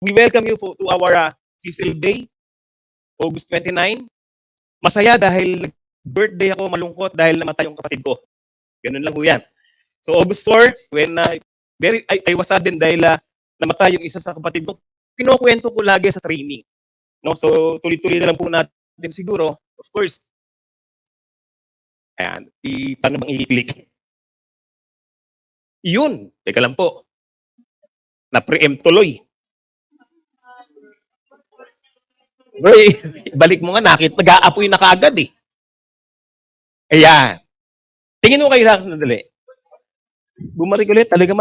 We welcome you to our Cecil Day, August 29. Masaya dahil birthday ako, malungkot dahil namatay yung kapatid ko. Ganun lang po yan. So August 4, when I was saddened dahil namatay yung isa sa kapatid ko, kinukwento ko lagi sa training. No? So tuloy-tuloy na lang po natin siguro. Of course, ayan, paano bang i-click? Yun, teka lang po. Na-preempt tuloy. Bro, balik mo nga, nag-aapoy na kaagad eh. Ayan. Tingin mo kayo lang sandali. Bumalik ulit, talaga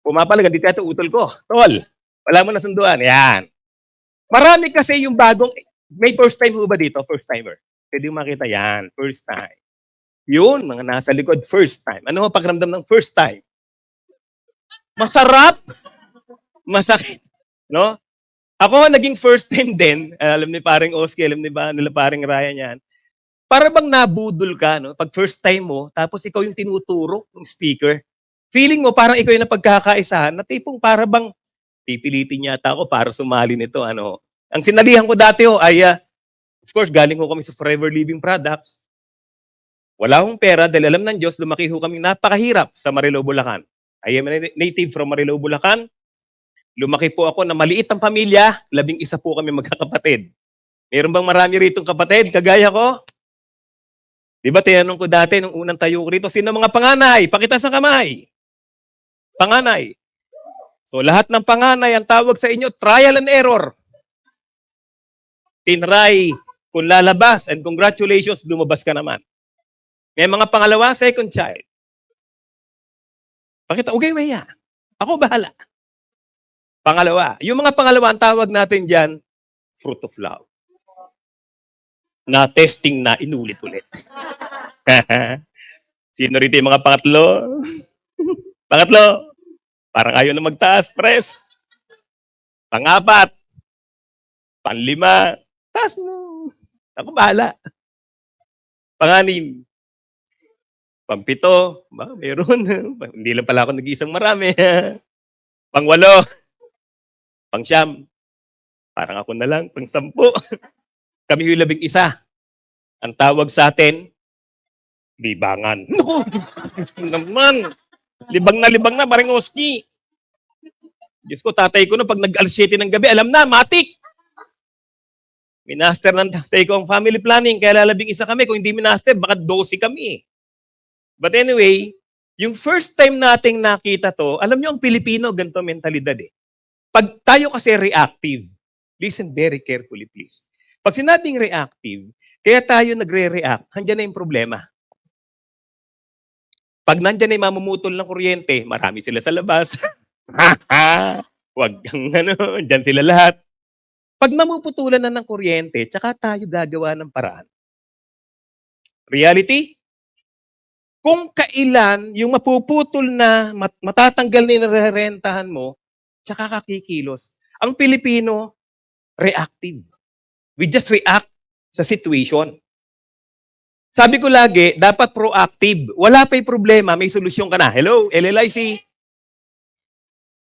pumapalag, hindi tayo utol ko. Tol, wala mo nasunduan. Ayan. Marami kasi yung bagong, may first time ho ba dito? First timer. Pwede yung makita yan, first time. Yun, mga nasa likod, first time. Ano ang pakiramdam ng first time? Masarap. Masakit. No? Ako, naging first time din. Alam ni paring Oski, alam ni ba, nila paring Ryan yan. Para bang nabudol ka, no? Pag first time mo, tapos ikaw yung tinuturo ng speaker. Feeling mo, parang ikaw yung napagkakaisahan, na tipong para bang pipilitin yata ako para sumali nito. Ano. Ang sinalihan ko dati ay, of course, galing ko kami sa Forever Living Products. Wala akong pera dahil alam ng Diyos, lumaki ho kami napakahirap sa Marilao, Bulacan. I am a native from Marilao, Bulacan. Lumaki po ako na maliit ang pamilya, 11 po kami magkakapatid. Meron bang marami ritong kapatid, kagaya ko? Di ba tinanong ko dati, nung unang tayo ko rito, sino mga panganay? Pakita sa kamay. Panganay. So lahat ng panganay, ang tawag sa inyo, trial and error. Tinry kung lalabas, and congratulations, lumabas ka naman. May mga pangalawa, second child. Pakita, okay, maya. Ako bahala. Pangalawa. Yung mga pangalawa, ang tawag natin dyan, fruit of love. Na testing na inulit-ulit. Sino rito yung mga pangatlo? Pangatlo. Parang ayaw na magtaas, press. Pangapat. Panlima. Taas mo. Ako bahala. Panganim. Pangpito. Ba, meron. Hindi lang pala ako nag-iisang marami. Pangwalo. Pangsyam. Parang ako na lang. Pangsampu. Kami yung 11. Ang tawag sa atin, libangan. Naku, naman. Libang na, parang Oski. Diyos ko, tatay ko na pag nag-alas 7 ng gabi, alam na, matik. Minaster ng tatay ko ang family planning, kaya lalabing isa kami. Kung hindi minaster, baka 12 kami. But anyway, yung first time nating nakita to, alam nyo ang Pilipino, ganito mentalidad eh. Pag tayo kasi reactive, listen very carefully please. Pag sinabing reactive, kaya tayo nagre-react, handyan na yung problema. Pag nandyan ay mamumutol ng kuryente, marami sila sa labas. Huwag kang dyan sila lahat. Pag mamuputulan na ng kuryente, tsaka tayo gagawa ng paraan. Reality? Kung kailan yung mapuputol na, matatanggal na yung narerentahan mo, tsaka kakikilos. Ang Pilipino, reactive. We just react sa situation. Sabi ko lagi, dapat proactive. Wala pa'y problema, may solusyon ka na. Hello, LLIC.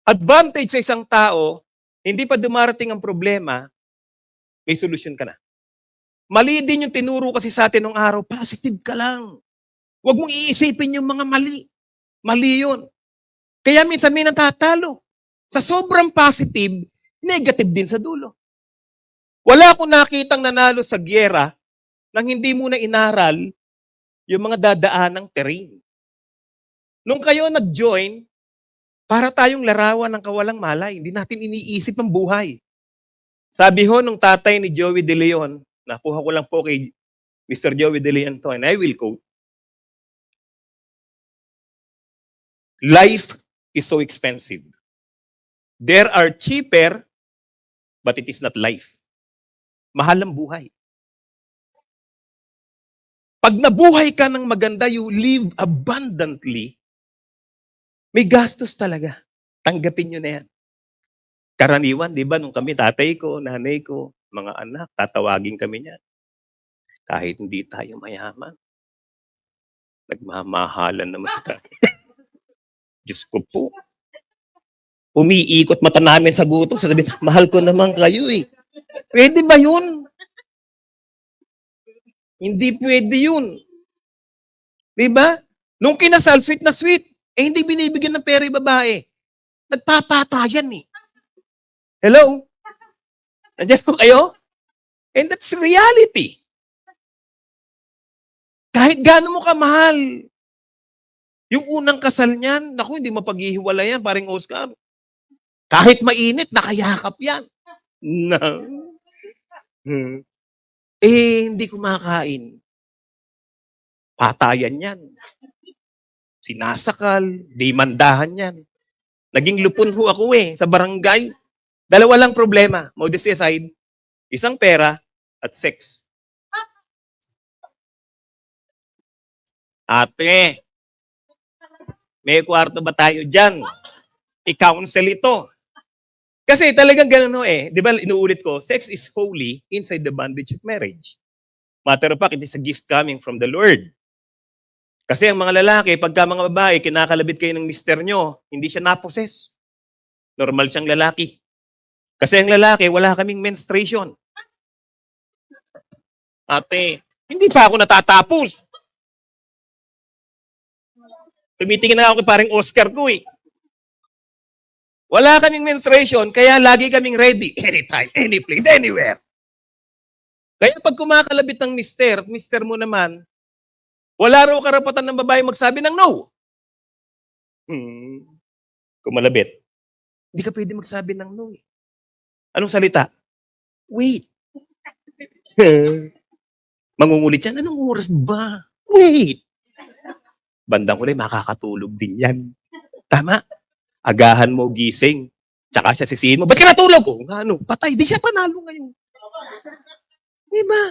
Advantage sa isang tao, hindi pa dumarating ang problema, may solusyon ka na. Mali din yung tinuro kasi sa atin nung araw, positive ka lang. Huwag mong iisipin yung mga mali. Mali yun. Kaya minsan may natatalo. Sa sobrang positive, negative din sa dulo. Wala akong nakitang nanalo sa gyera nang hindi muna inaral yung mga dadaan ng terrain. Nung kayo nag-join, para tayong larawan ng kawalang malay. Hindi natin iniisip ang buhay. Sabi ho nung tatay ni Joey De Leon, nakuha ko lang po kay Mr. Joey De Leon to, and I will quote, life is so expensive. There are cheaper, but it is not life. Mahal ang buhay. Pag nabuhay ka ng maganda, you live abundantly, may gastos talaga. Tanggapin nyo na yan. Karaniwan, di ba, nung kami, tatay ko, nanay ko, mga anak, tatawagin kami niyan. Kahit hindi tayo mayaman, nagmamahalan naman tayo. Diyos ko po. Umiikot mata namin sa gutom, sabi, mahal ko naman kayo eh. Pwede ba yun? Hindi pwede yun. Diba? Nung kinasal, sweet na sweet. Eh, hindi binibigyan ng pera yung babae. Nagpapatayan eh. Hello? Nandiyan po kayo? And that's reality. Kahit gaano mo kamahal, yung unang kasal niyan, naku, hindi mapaghihiwalay yan, paring Oscar. Kahit mainit, nakayakap yan. No. Hindi kumakain. Patayan yan. Sinasakal, demandahan yan. Naging lupon ho ako sa barangay. Dalawa lang problema, modesty aside, isang pera at sex. Ate, may kwarto ba tayo dyan? I-counsel ito. Kasi talagang ganun di ba inuulit ko, sex is holy inside the bondage of marriage. Matter of fact, it is a gift coming from the Lord. Kasi ang mga lalaki, pagka mga babae, kinakalabit kayo ng mister nyo, hindi siya naposes. Normal siyang lalaki. Kasi ang lalaki, wala kaming menstruation. Ate, hindi pa ako natatapos. Tumitingin na ako kay paring Oscar ko Wala kaming menstruation, kaya lagi kaming ready. Anytime, any place, anywhere. Kaya pag kumakalabit ng mister mo naman, wala raw karapatan ng babae magsabi ng no. Kumalabit. Hindi ka pwede magsabi ng no. Anong salita? Wait. Mangungulit yan. Anong oras ba? Wait. Bandang huli, makakatulog din yan. Tama? Agahan mo, gising. Tsaka siya sisihin mo, ba't ka natulog? Ano? Patay. Di siya panalo ngayon. Diba?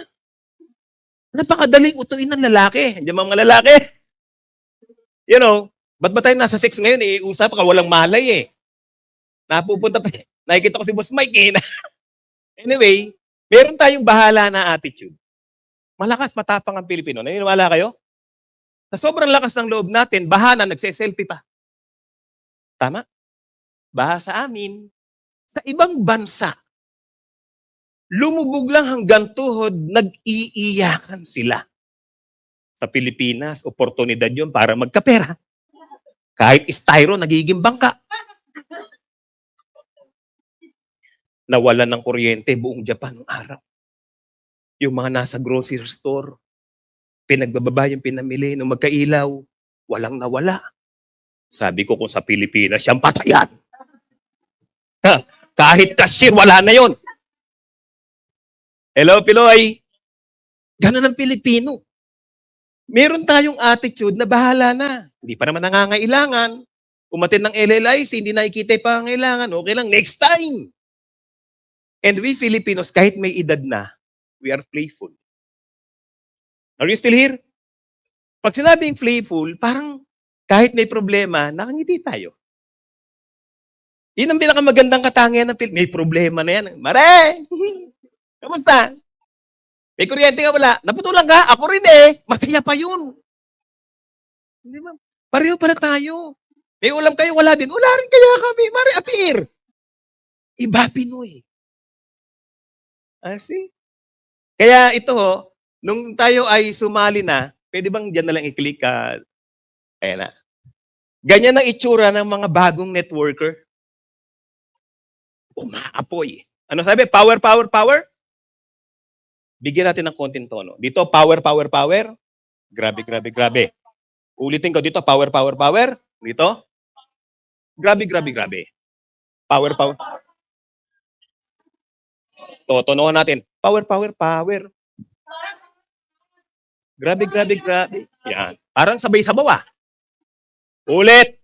Napakadaling utuin ng lalaki. Diyan mga lalaki. You know, ba't ba tayo nasa sex ngayon? Usap ka, walang malay Napupunta pa. Nakikita ko si Boss Mike Anyway, meron tayong bahala na attitude. Malakas, matapang ang Pilipino. Naniniwala kayo? Sa sobrang lakas ng loob natin, bahana, nagse-selfie pa. Tama? Baha sa amin. Sa ibang bansa, lumubog lang hanggang tuhod, nag-iiyakan sila. Sa Pilipinas, oportunidad yun para magkapera. Kahit styro, nagiging bangka. Nawalan ng kuryente buong Japan ng araw. Yung mga nasa grocery store, pinagbababa yung pinamili, nung magkailaw, walang nawala. Sabi ko kung sa Pilipinas, siyang patayan. Kahit cashier, wala na yon. Hello, Piloy. Ganun ang Pilipino. Meron tayong attitude na bahala na. Hindi pa naman nangangailangan. Umatin ng LLIC, hindi nakikita yung pangangailangan. Okay lang, next time. And we Filipinos, kahit may edad na, we are playful. Are you still here? Pag sinabing playful, parang kahit may problema, nakangiti tayo. Yun ang pinakamagandang katangian ng Pilipino. May problema na yan. Mare! Kamusta? May kuryente ka wala? Naputulan ka? Ako rin Masaya pa yun. Hindi ba? Pareho pala tayo. May ulam kayo, wala din. Wala rin kaya kami. Mare, apir. Iba Pinoy. See? Kaya ito nung tayo ay sumali na, pwede bang dyan na lang i-click ka? Ayan na. Ganyan ang itsura ng mga bagong networker. Umaapoy. Ano sabi? Power, power, power? Bigyan natin ng konting tono. Dito, power, power, power. Grabe, grabe, grabe. Ulitin ko dito, power, power, power. Dito. Grabe, grabe, grabe. Power, power. Totonohan natin. Power, power, power. Grabe, grabe, grabe. Yan. Parang sabay-sabaw Ulit.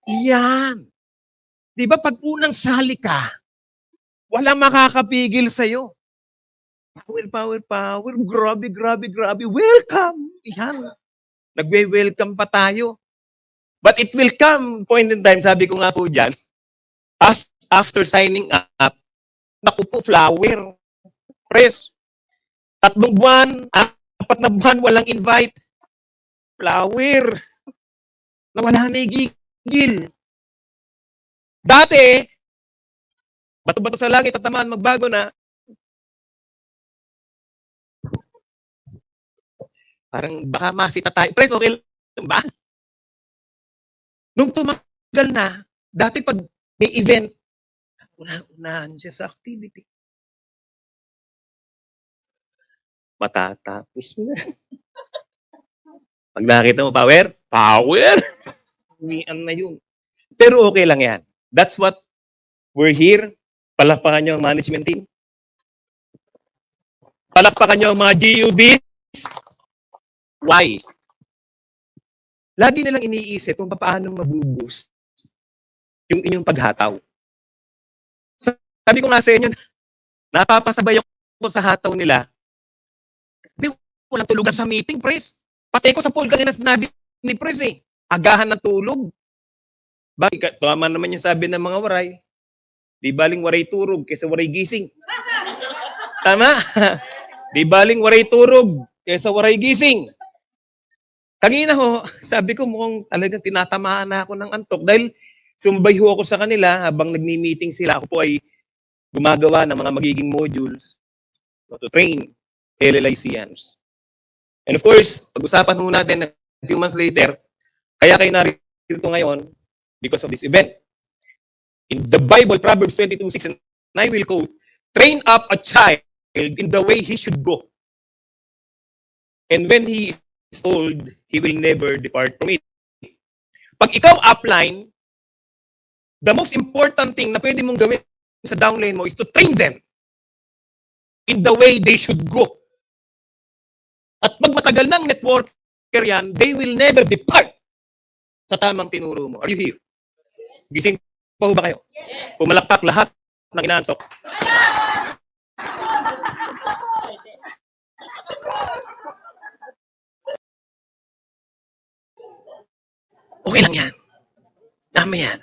Yan. Di ba pag unang sali ka, walang makakapigil sa'yo. Power, power, power. Grabe, grabe, grabe. Welcome. Yan. Nagwe-welcome pa tayo. But it will come, point in time, sabi ko nga po dyan, As after signing up, naku po, flower. Pres, 3 buwan, 4 na buwan, walang invite. Flower. Nawala na yung gigil. Dati, bato-bato sa langit at tamaan, magbago na. Parang baka masita tayo. Pres, okay lang ba? Nung tumagal na, dati pag may event, una-unahan siya sa activity. Matatapos na. Pag nakita mo power, power! Uwian na yun. Pero okay lang yan. That's what we're here. Palakpakan nyo ang management team. Palakpakan nyo ang mga GUBs. Why? Lagi nilang iniisip kung paano mabuboost yung inyong paghataw. Sabi ko nga sa inyo, napapasabay ako sa hataw nila. May walang tulugan sa meeting, Pres. Pati ko sa poll kanina sinabi ni Pres eh. Agahan ng tulog. Bakit? Tama naman yung sabi ng mga waray. Di baling waray turog kaysa waray gising. Tama? Di baling waray turog kaysa waray gising. Kanina ho, sabi ko mukhang talagang tinatamaan na ako ng antok dahil sumbay ho ako sa kanila habang nagmi-meeting sila. Ako po ay gumagawa ng mga magiging modules to train LLICians. And of course, pag-usapan ho natin a few months later, kaya kayo narito ngayon because of this event. In the Bible, Proverbs 22:6, and I will quote, train up a child in the way he should go. And when he is old, he will never depart from it. Pag ikaw upline, the most important thing na pwede mong gawin sa downline mo is to train them in the way they should go. At pag matagal ng networker yan, they will never depart sa tamang tinuro mo. Are you here? Gising pa ho ba kayo? Pumalakpak lahat ng inaantok. Okay lang yan. Tama yan.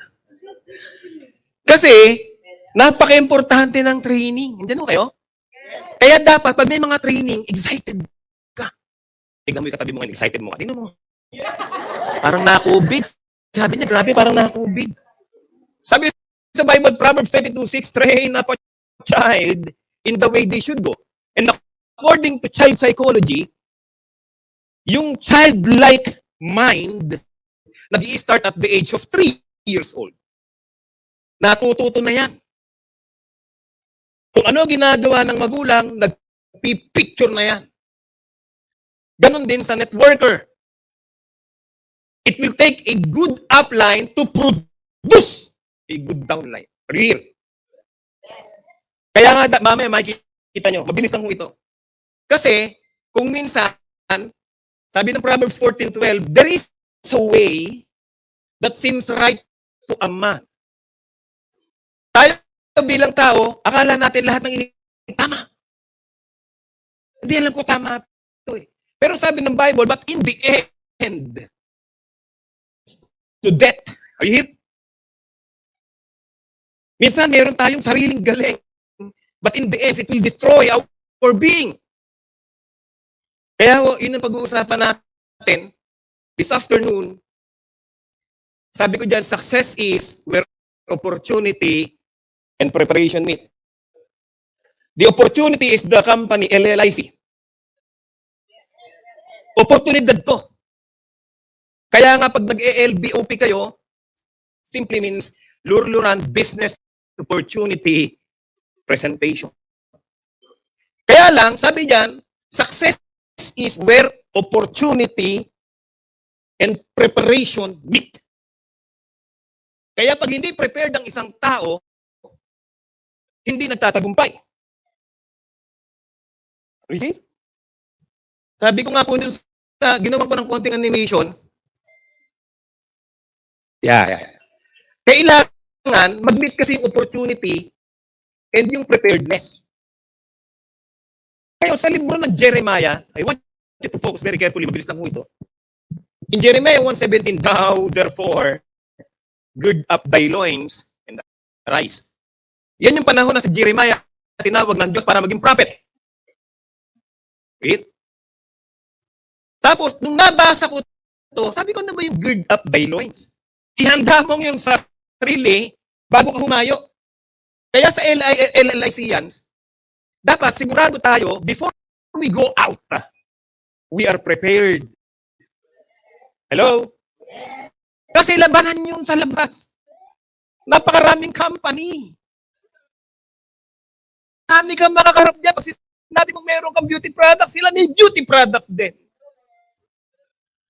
Kasi, napaka-importante ng training. Hindi mo kayo? Kaya dapat, pag may mga training, excited ka. Tignan mo yung katabi mo ngayon, excited mo ka. Tignan mo. Parang nakubig. Sabi niya, grabe, parang nakubig. Sabi sa Bible, Proverbs 22:6, train up a child in the way they should go. And according to child psychology, yung childlike mind, nag-i-start at the age of 3 years old. Natututo na yan. Kung ano ginagawa ng magulang, nag-picture na yan. Ganon din sa networker. It will take a good upline to produce a good downline. Are you here? Kaya nga, mamaya makikita nyo, mabilis lang ito. Kasi, kung minsan, sabi ng Proverbs 14:12, there is a way that seems right to a man. Tayo bilang tao, akala natin lahat ng tama. Hindi alam ko tama ito eh. Pero sabi ng Bible, but in the end, to death. Are you here? Minsan meron tayong sariling galing, but in the end, it will destroy our being. Kaya yun ang pag-uusapan natin this afternoon. Sabi ko dyan, success is where opportunity and preparation meet. The opportunity is the company LLIC. Oportunidad to. Kaya nga pag nag-LBOP kayo, simply means lure-luran business opportunity presentation. Kaya lang, sabi diyan, success is where opportunity and preparation meet. Kaya pag hindi prepared ang isang tao, hindi nagtatagumpay. Really? Sabi ko nga po dun sa ginawa ko ng konting animation, kailangan mag-meet kasi yung opportunity and yung preparedness. Kaya sa libro ng Jeremiah, I want you to focus very carefully, mabilis lang po ito. In Jeremiah 1:17, thou therefore gird up thy loins and Arise. Yan yung panahon na si Jeremiah tinawag ng Diyos para maging prophet. Okay? Tapos, nung nabasa ko to, sabi ko, na ba yung gird up thy loins? Ihanda mo yung sarili bago ka humayo. Kaya sa LLICians, dapat sigurado tayo, before we go out, we are prepared. Hello? Kasi labanan yun sa labas. Napakaraming company. Dami kang makakarap dyan. Pag sinabi mong meron kang beauty products, sila may beauty products din.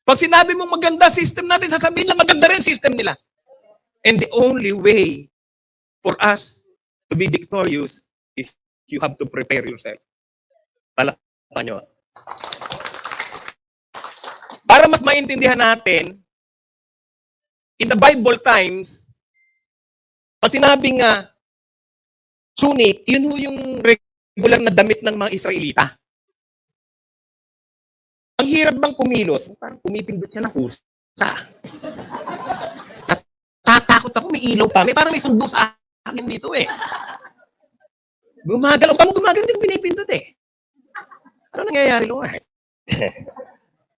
Pag sinabi mong maganda system natin, sasabihin na maganda rin system nila. And the only way for us to be victorious is you have to prepare yourself. Palakpakan nyo. Para mas maintindihan natin, in the Bible times, pag sinabing tunic, yun yung regular na damit ng mga Israelita. Ang hirap bang kumilos? Parang pumipindot siya ng kusa. Natatakot ako, may ilaw pa. Parang may sundo sa akin dito eh. Gumagalaw. Gumagalaw, hindi ko pinipindot eh. Ano nangyayari Lord?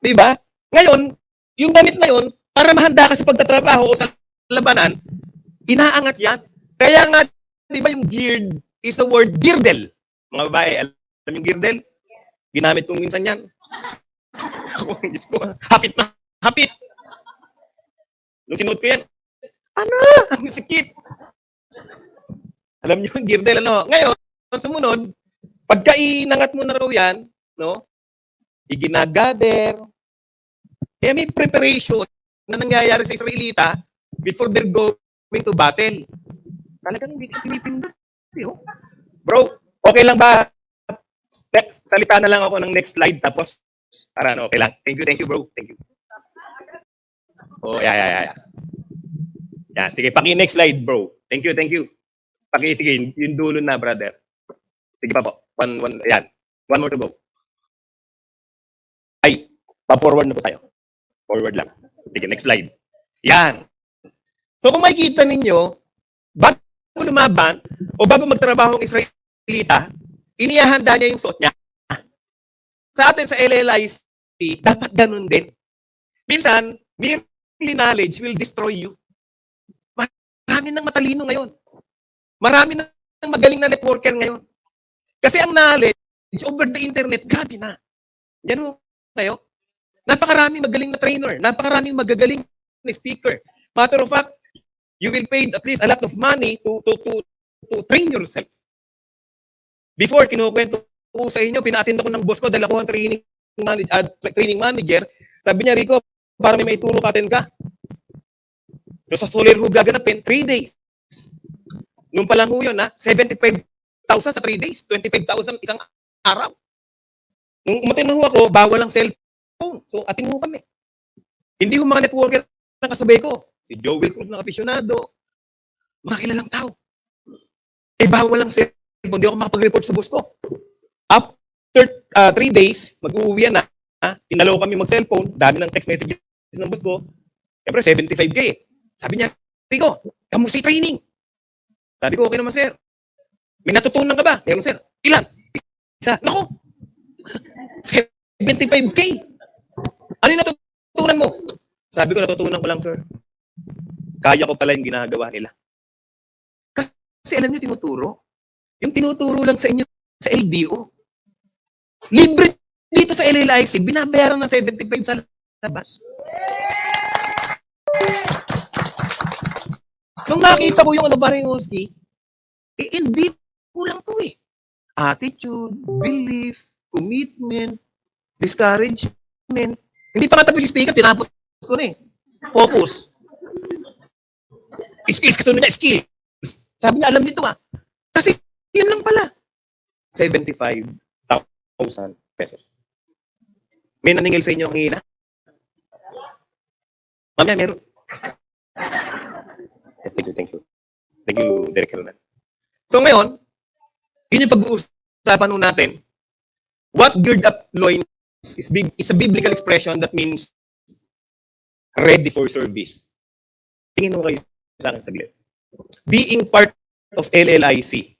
Diba? Ngayon, yung damit na yun, para mahanda ka sa pagtatrabaho o sa labanan, inaangat yan. Kaya nga, di ba yung geared is the word girdle. Mga babae, alam yung girdle? Ginamit kong minsan yan. Hapit na, hapit. Nung sinuot ko yan, ano? Ang sikit. Alam niyo yung girdle, ano? Ngayon, sumunod, pagka inangat mo na raw yan, no? Iginagader. Kaya may preparation na nangyayari sa Israelita before they're going to battle. Talagang hindi ka pinipindot. Bro, okay lang ba? Salita na lang ako ng next slide tapos para okay lang. Thank you bro. Thank you. Oh, yeah. Yeah, sige, next slide bro. Thank you. Sige, yung dulo na brother. Sige pa po. One, yan. One more to go. Ay, pa-forward na po tayo. Forward lang. Sige, next slide. Yan. So kung makikita ninyo, bago lumaban o bago magtrabaho ang Israelita, inihahanda niya yung suot niya. Sa atin sa LLIC, dapat ganun din. Minsan, merely knowledge will destroy you. Marami nang matalino ngayon. Marami nang magaling na networker ngayon. Kasi ang knowledge over the internet, grabe na. Yan mo kayo. Napakaraming magaling na trainer. Napakaraming magagaling na speaker. Matter of fact, you will pay at least a lot of money to train yourself. Before, kinukwento ko sa inyo, pinaattend ako ng boss ko dahil ako ang training manager. Sabi niya, Rico, para may maituro ka, attend ka. So sa Soler ho gaganapin, 3 days. Nung pa lang ho yun, 75,000 sa 3 days. 25,000 isang araw. Nung umatin na ho ako, bawal ang cellphone. So atin ho kami. Hindi ho mga networker na kasabay ko. Si Joel Cruz na aficionado. Mga kilalang tao. Bawal ang cellphone. Hindi ako makapag-report sa boss ko. After 3 days, mag-uwi na. Tinalaw kami mag-cellphone. Dami ng text messages ng boss ko. Siyempre, 75K. Sabi niya, Rico, kamusta training? Sabi ko, okay naman, sir. May natutunan ka ba? Meron, sir. Ilan? Isa. Naku! 75K. Ano yung natutunan mo? Sabi ko, natutunan ko lang, sir. Kaya ko pala yung ginagawa nila. Kasi alam niyo, tinuturo. Yung tinuturo lang sa inyo sa LDO. Libre dito sa LLIC, binabayaran ng 75 sa labas. Nung nakita ko yung Baringoski, hindi kulang to eh. Attitude, belief, commitment, discouragement. Hindi pa nga tapos yung speaker, tinapos ko na eh. Focus. Skills, kasunod na skills. Sabi niya, alam nito Kasi yun lang pala. 75,000 pesos. May naningil sa inyo ang hina? Mamaya, meron. Thank you. Thank you, Derek Hernan. So ngayon, yun yung pag-uusapan natin. What gird up loins is a biblical expression that means ready for service. Tingin mo kayo sa akin saglit. Being part of LLIC.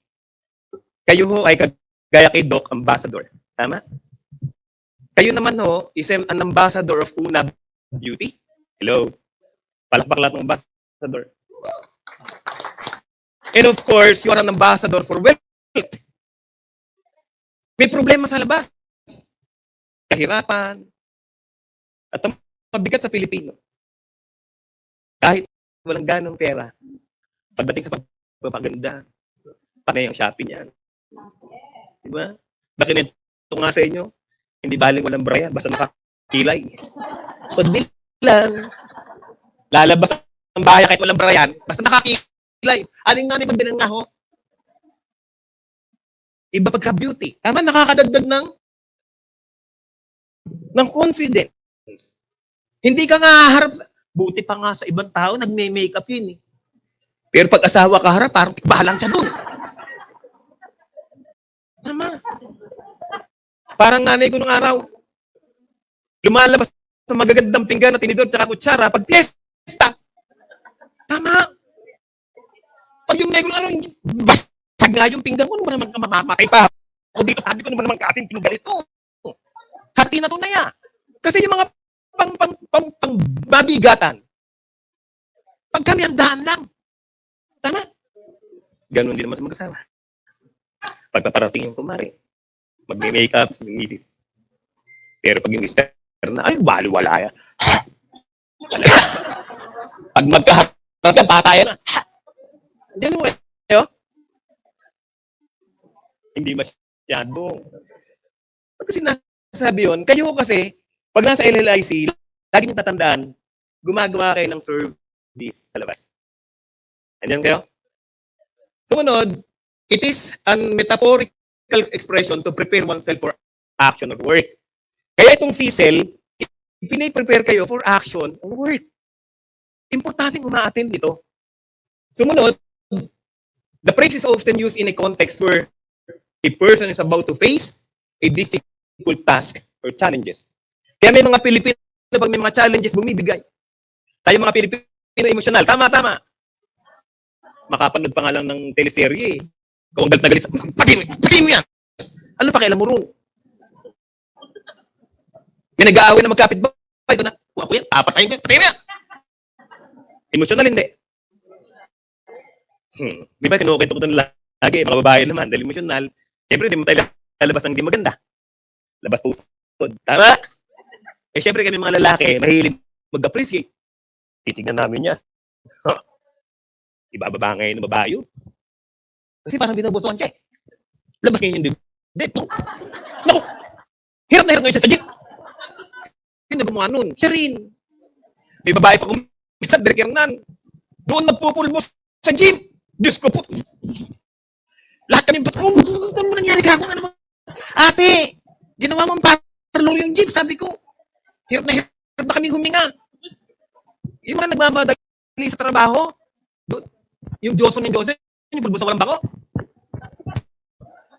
Kayo ho ay kagaya kay Doc Ambassador. Tama? Kayo naman ho is an ambassador of Una Beauty. Hello. Palakpak lahat ng ambassador. And of course, you are an ambassador for wealth. May problema sa labas. Kahirapan. At ang mabigat sa Pilipino. Kahit walang ganong pera, pagdating sa pagpapaganda, panay ang shopping niyan. Diba? Bakit ito nga sa inyo? Hindi baling walang braya, basta nakakilay. Pagbil lang. Lalabas ang bahay kahit walang brayan, basta nakakilay. Aling nga may pagbilang nga ho. Iba pagka-beauty. Tama, nakakadagdag ng confidence. Hindi ka nga harap sa... Buti pa nga sa ibang tao, nagme-makeup yun eh. Pero pag asawa ka harap, parang bahalang siya doon. Tama. Parang nanay ko nung araw, lumalabas sa magagandang pinggan na tinidor tsaka kutsara pag fiesta. Tama. Pag yung negro ano, basag nga yung pinggan ko, ano ba naman mamamatay pa? O dito sabi ko, ano ba naman kasing pinggan ito? Hati na to na ya. Kasi yung mga pang mabigatan, pag kami ang daan lang. Tama? Ganun din naman mag-asawa. Pagpaparating yung kumari, mag-make-up, yung misis. Pero pag yung mister na, ay, baliwala yan. Pag magkaharap ka, patayan na. Diyan mo kayo? Hindi masyado. Pag kasi nasabi yun, kayo kasi, pag nasa LLIC, lagi nyo tatandaan, gumagawa kayo ng service sa labas. Andiyan kayo? Sumunod, it is a metaphorical expression to prepare oneself for action or work. Kaya itong CSEL, pinaprepare kayo for action or work. Importanteng uma-attend dito. Sumunod, the phrase is often used in a context where a person is about to face a difficult task or challenges. Kaya may mga Pilipino, pag may mga challenges, bumibigay. Tayo mga Pilipino emosyonal. Tama. Makapanood pa nga lang ng teleserye eh. Kung galit na galit sa... Pati mo yan! Ano pa kailan mo rin? May nag-aaway na magkapit ba? Ito na. Ako yan. Patayin ko yan. Patayin mo yan! Emosyonal hindi. Di ba kinukwento ko doon lagi? Mga babae naman. Dahil emosyonal. Siyempre, di mo tayo lalabas ng di maganda. Labas pusod. Tama? Eh, syempre kami mga lalaki, mahilig mag-appreciate. Titignan namin yan. Ibababa ngayon ng babae yun. Kasi parang binabosohan siya eh. Labas ngayon yung dito. Naku! Hirap na hirap ngayon siya sa jeep. Hindi gumawa nun. Siya rin. May babae pa kumisa, direkirnan. Doon nagpupulbos sa jeep. Diyos ko po. Lahat kami, ba't mo nangyari ka? Ano ba? Ate, ginawa mo parlor yung jeep, sabi ko. Hirap na kami huminga. Yung mga nagmamadali sa trabaho, yung Johnson, yung pulbos na walang bako.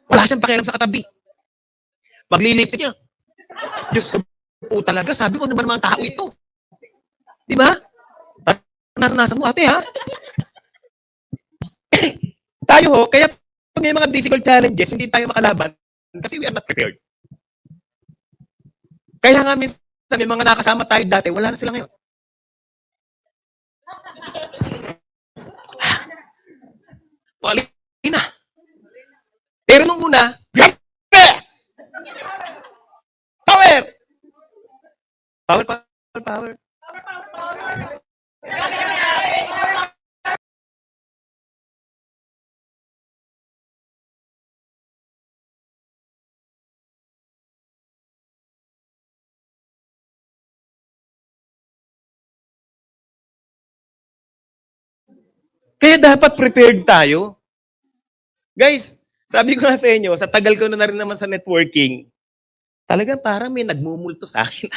Wala siyang pakialam sa katabi. Maglilipsit niya. Diyos ko po talaga, sabi ko, ano ba naman tao ito? Di ba? Naranasan mo, ate, ha? Tayo ho, kaya pag may mga difficult challenges, hindi tayo makalaban kasi we are not prepared. Kaya nga minsan, may mga nakasama tayo dati, wala na sila ngayon. Wala na. Pero nung una, power! Power. Kaya dapat prepared tayo. Guys, sabi ko nga sa inyo, sa tagal ko na rin naman sa networking, talagang parang may nagmumulto sa akin.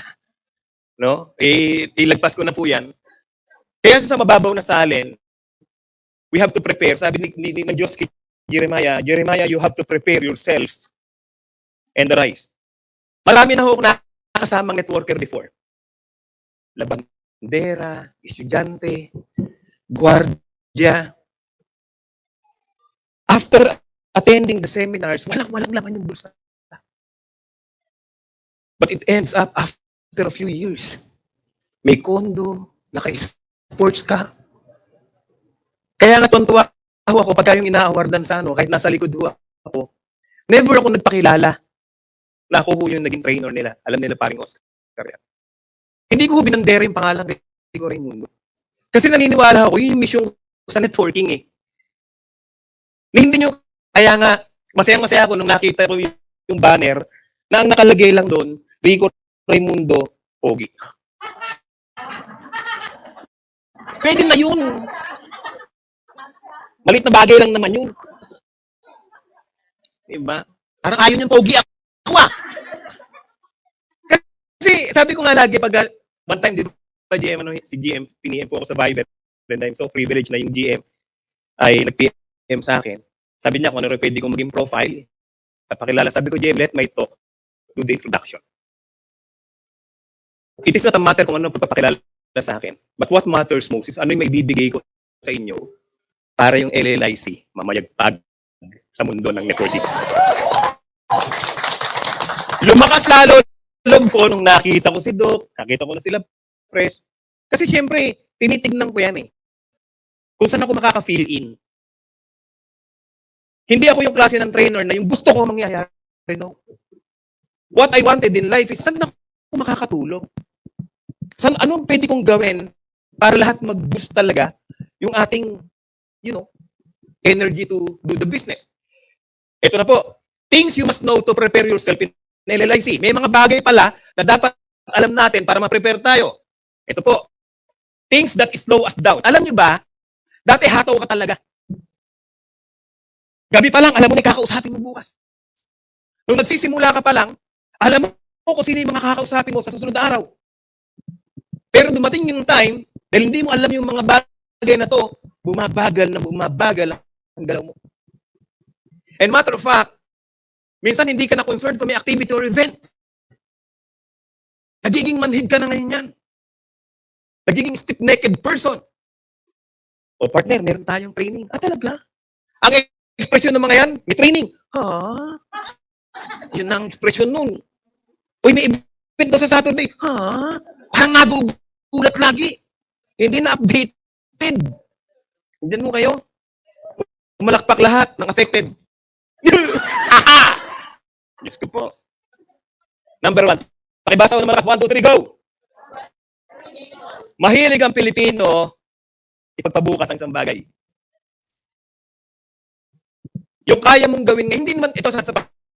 No? Ilagpas ko na po yan. Kaya sa mababaw na salin, we have to prepare. Sabi ng Diyos kay Jeremiah, you have to prepare yourself and arise. Marami na ho nakasamang networker before. Labandera, estudyante, guardia. After attending the seminars, walang laman yung bulsa. But it ends up after a few years. May kondo, naka-sports ka. Kaya nga tuntua ako pagka yung ina-awardan sa kahit nasa likod ako, never ako nagpakilala na ako yung naging trainer nila. Alam nila paring Oscar yan. Hindi ko binandera yung pangalan Rico Raimundo. Kasi naniniwala ako, yun yung mission sa networking eh. Hindi nyo, kaya nga, masayang-masaya ako nung nakita ko yung banner na ang nakalagay lang doon, Rico Raimundo Pogi. Pwede na yun. Malit na bagay lang naman yun. Diba? Parang ayaw niyang pogi ako ah. Kasi sabi ko nga lagi pag one time, di ba GM, si GM, piniem po ako sa Viber. Then I'm so privileged na yung GM ay nag-PM sa akin. Sabi niya kung ano pwede kong maging profile. At pakilala, sabi ko, GM, let my talk do the introduction. It is not a matter kung ano pagpapakilala sa akin. But what matters most is ano yung may bibigay ko sa inyo para yung LLIC mamayagpag sa mundo ng networking. Lumakas lalo loob ko nung nakita ko si Doc, nakita ko na sila press. Kasi syempre, tinitignan ko yan eh. Kung saan ako makaka-fill in. Hindi ako yung klase ng trainer na yung gusto ko mangyayari. No? What I wanted in life is saan ako makakatulong? Saan, anong pwede kong gawin para lahat mag-boost talaga yung ating, energy to do the business. Ito na po. Things you must know to prepare yourself in LLIC. May mga bagay pala na dapat alam natin para ma-prepare tayo. Ito po. Things that slow us down. Alam niyo ba, dati hataw ka talaga. Gabi pa lang, alam mo na kakausapin mo bukas. Nung nagsisimula ka pa lang, alam mo kung sino yung mga kakausapin mo sa susunod na araw. Pero dumating yung time, dahil hindi mo alam yung mga bagay na to, bumabagal ang galaw mo. And matter of fact, minsan hindi ka na concerned kung may activity or event. Nagiging manhid ka na ngayon yan. Nagiging stiff-necked person. O partner, meron tayong training. Talaga? Ang expression ng mga yan, may training. Yun ang expression nun. Uy, may event daw sa Saturday. Parang nagugulat lagi. Hindi na updated. Diyan mo kayo. Umalakpak lahat ng affected. Diyos ko po. Number 1. Pakibasa ko naman ako. 1, 2, 3, go! Mahilig ang Pilipino ipagpabukas ang isang bagay. Yung kaya mong gawin ngayon, hindi naman, ito sa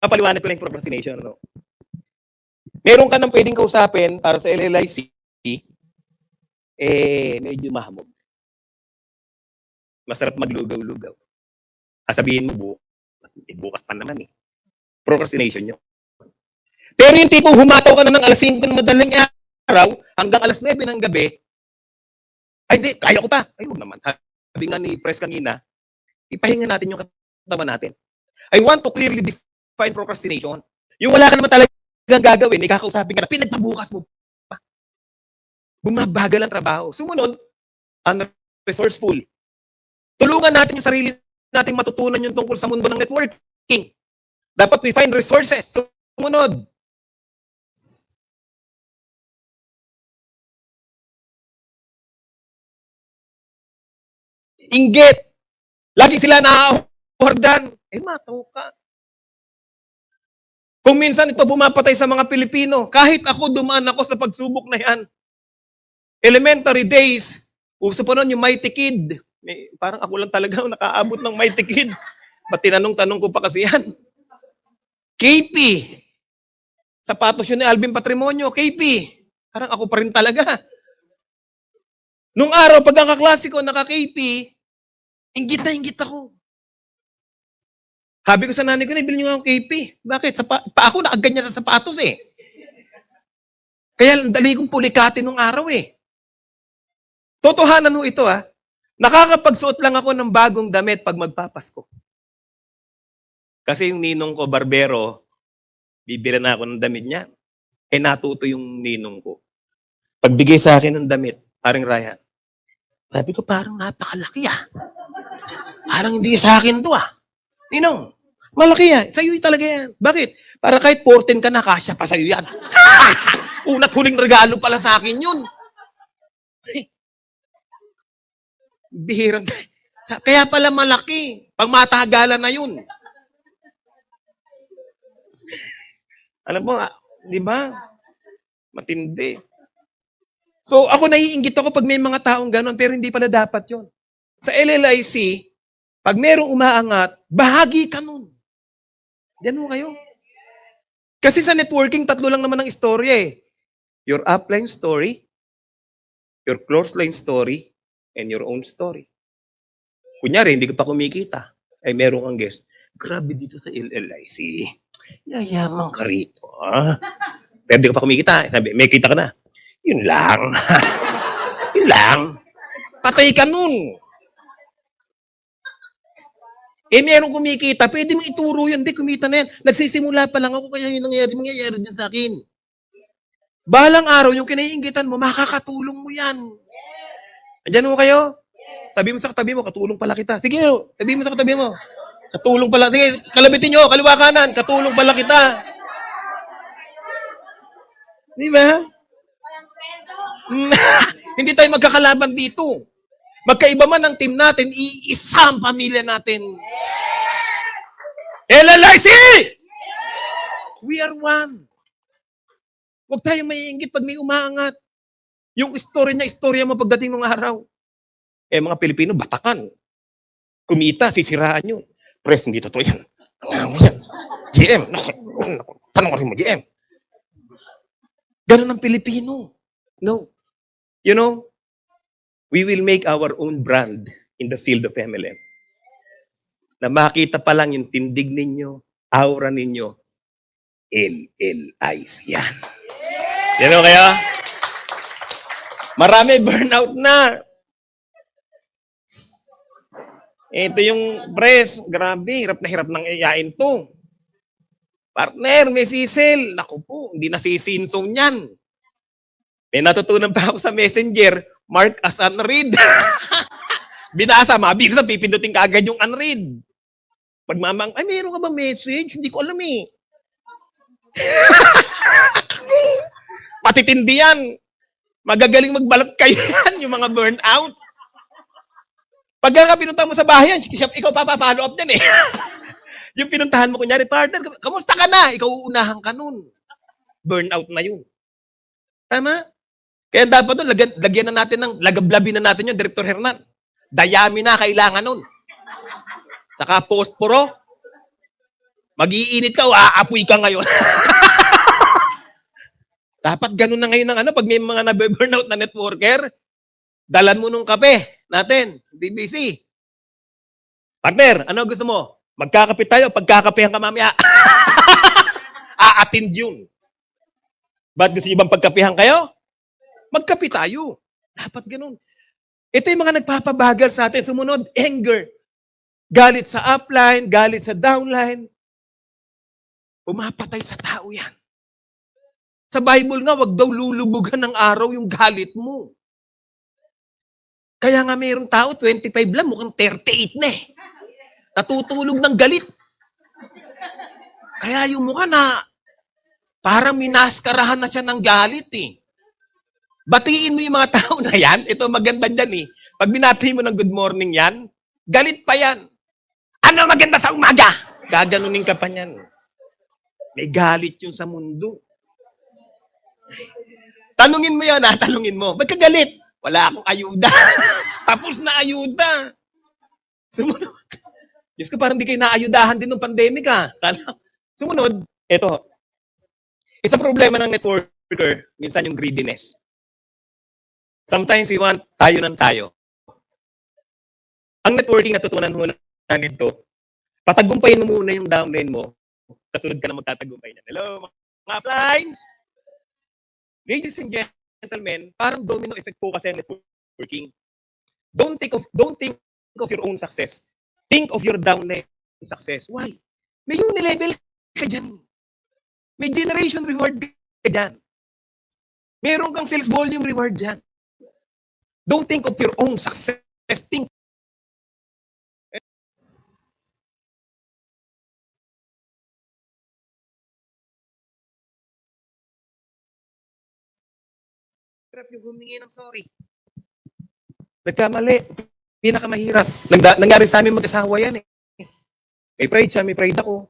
papaliwanag ko lang yung procrastination. No? Meron ka nang pwedeng kausapin para sa LLIC, medyo mahamog. Masarap maglugaw-lugaw. Sabihin mo, bukas pa naman eh. Procrastination nyo. Pero yung tipong humataw ka na ng alas 5 ng madaling araw hanggang alas 9 ng gabi, ay hindi, kaya ko pa. Ay, huwag naman. Sabi nga ni Press kanina, ipahinga natin yung katawan natin. I want to clearly define procrastination. Yung wala ka naman talagang gagawin, ikakausapin ka na, pinagpabukas mo pa. Bumabagal ang trabaho. Sumunod, unresourceful. Tulungan natin yung sarili natin matutunan yung tungkol sa mundo ng networking. Dapat we find resources. Sumunod. Inggit. Lagi sila na-awardan. Mataw ka. Kung minsan ito bumapatay sa mga Pilipino, kahit ako dumaan ako sa pagsubok na yan. Elementary days, uso pa nun yung Mighty Kid. Parang ako lang talaga nakaabot ng Mighty Kid. Ba't tinanong-tanong ko pa kasi yan? KP. Sapatos yun ni Alvin Patrimonio. KP. Parang ako pa rin talaga. Nung araw, pag ang kaklase ko naka-KP, inggit na inggit ako. Sabi ko sa nanay ko, nabili niyo nga akong KP. Bakit? Pa ako nakaganyan sa sapatos eh. Kaya dali kong pulikati nung araw eh. Totohanan ho ito ah. Nakakapagsuot lang ako ng bagong damit pag magpapasko. Kasi yung ninong ko, barbero, bibira na ako ng damit niya. Natuto yung ninong ko. Pagbigay sa akin ng damit, parang Raya, sabi ko parang napakalaki ah. Parang hindi sa akin to ah. Ninong, malaki yan. Sa'yo talaga yan. Bakit? Para kahit 14 ka na, kasya pa sa'yo yan. Una't huling regalo pala sa akin yun. Bihirang. Kaya pala malaki. Pag matagalan na yun. Alam mo, di ba? Matindi. So, ako naiinggit ako pag may mga taong ganon, pero hindi pala dapat yun. Sa LLIC, pag merong umaangat, bahagi ka nun. Yan mo kayo. Kasi sa networking, tatlo lang naman ang istorya eh. Your upline story, your close line story, and your own story. Kunyari, hindi ka pa kumikita. Ay merong ang guest. Grabe dito sa LLIC. Yayaman ka rito. Pero hindi ka pa kumikita. Sabi, may kita ka na. Yun lang. Yun lang. Patay ka nun. Eh, merong kumikita. Pwede mong ituro yan. Hindi, kumita na yan. Nagsisimula pa lang ako, kaya yung mangyayari din sa akin. Balang araw, yung kinaiinggitan mo, makakatulong mo yan. Andiyan mo kayo? Sabi mo sa katabi mo, katulong pala kita. Sige, sabi mo sa katabi mo. Katulong pala. Sige, kalabitin nyo, kaliwa kanan. Katulong pala kita. Di ba? Hindi tayo magkakalaban dito. Magkaiba man ang team natin, iisa ang pamilya natin. LLIC! We are one. Huwag tayong maiinggit pag may umaangat. Yung istorya mo pagdating ng araw. Eh, mga Pilipino, batakan. Kumita, sisiraan yun. Pres, hindi totoo yan. Ano yan? GM, tanong mo, GM. Ganun ang Pilipino. No. You know, we will make our own brand in the field of MLM. Na makita pa lang yung tindig ninyo, aura ninyo, LLIC yan. You know kaya? Marami burnout na. Ito yung press, grabe, hirap na hirap nang iyain to. Partner, may sisil. Naku po, hindi na sisinsong yan. May natutunan pa ako sa messenger, mark as unread. Binasa, mabilis na pipindutin ka agad yung unread. Pagmamang, ay meron ka ba message? Hindi ko alam eh. Patitindi yan. Magagaling magbalat kayo yan, yung mga burnout. Pagka pinunta mo sa bahay yan, ikaw papapollow up din eh. Yung pinuntahan mo, kunyari, partner, kamusta ka na? Ikaw uunahan ka nun. Burnout na yun. Tama? Kaya dapat doon, lagyan na natin ng, lagablabin na natin yung Director Hernan. Dayami na kailangan nun. Saka post-pro. Mag-iinit ka o aapoy ka ngayon. Dapat ganun na ngayon ng ano, pag may mga nabe-burnout na networker, dalan mo nung kape natin, DBC. Partner, ano gusto mo? Magkakape tayo, pagkakapehan ka mamaya. A-attend yun. Ba't gusto niyo bang pagkapehan kayo? Magkape tayo. Dapat ganun. Ito yung mga nagpapabagal sa atin. Sumunod, anger. Galit sa upline, galit sa downline. Pumapatay sa tao yan. Sa Bible nga, wag daw lulubugan ng araw yung galit mo. Kaya nga mayroong tao, 25 lang, mukhang 38 na eh. Natutulog ng galit. Kaya yung mukha na, parang minaskarahan na siya ng galit eh. Batiin mo yung mga tao na yan, ito maganda dyan eh. Pag binati mo ng good morning yan, galit pa yan. Ano maganda sa umaga? Gaganunin ka pa yan. May galit yung sa mundo. Tanungin mo yan, tanungin mo. Ba't ka galit? Wala akong ayuda. Tapos na ayuda. Sumunod. Diyos ko, parang di kayo naayudahan din ng pandemic ha. Sumunod, eto. Isang problema ng networker, minsan yung greediness. Sometimes we want tayo ng tayo. Ang networking natutunan mo na nito, patagumpayin mo muna yung downline mo, kasunod ka na magtatagumpay niya. Hello, mga uplines! Ladies and gentlemen, parang domino effect po kasi ang networking. Don't think of your own success. Think of your downline success. Why? May unilevel ka dyan. May generation reward ka dyan. Meron kang sales volume reward dyan. Don't think of your own success. Think Hirap yung humingi ng sorry. Nagkamali. Pinakamahirap. Nangyari sa amin mag-asawa yan eh. May pride siya, may pride ako.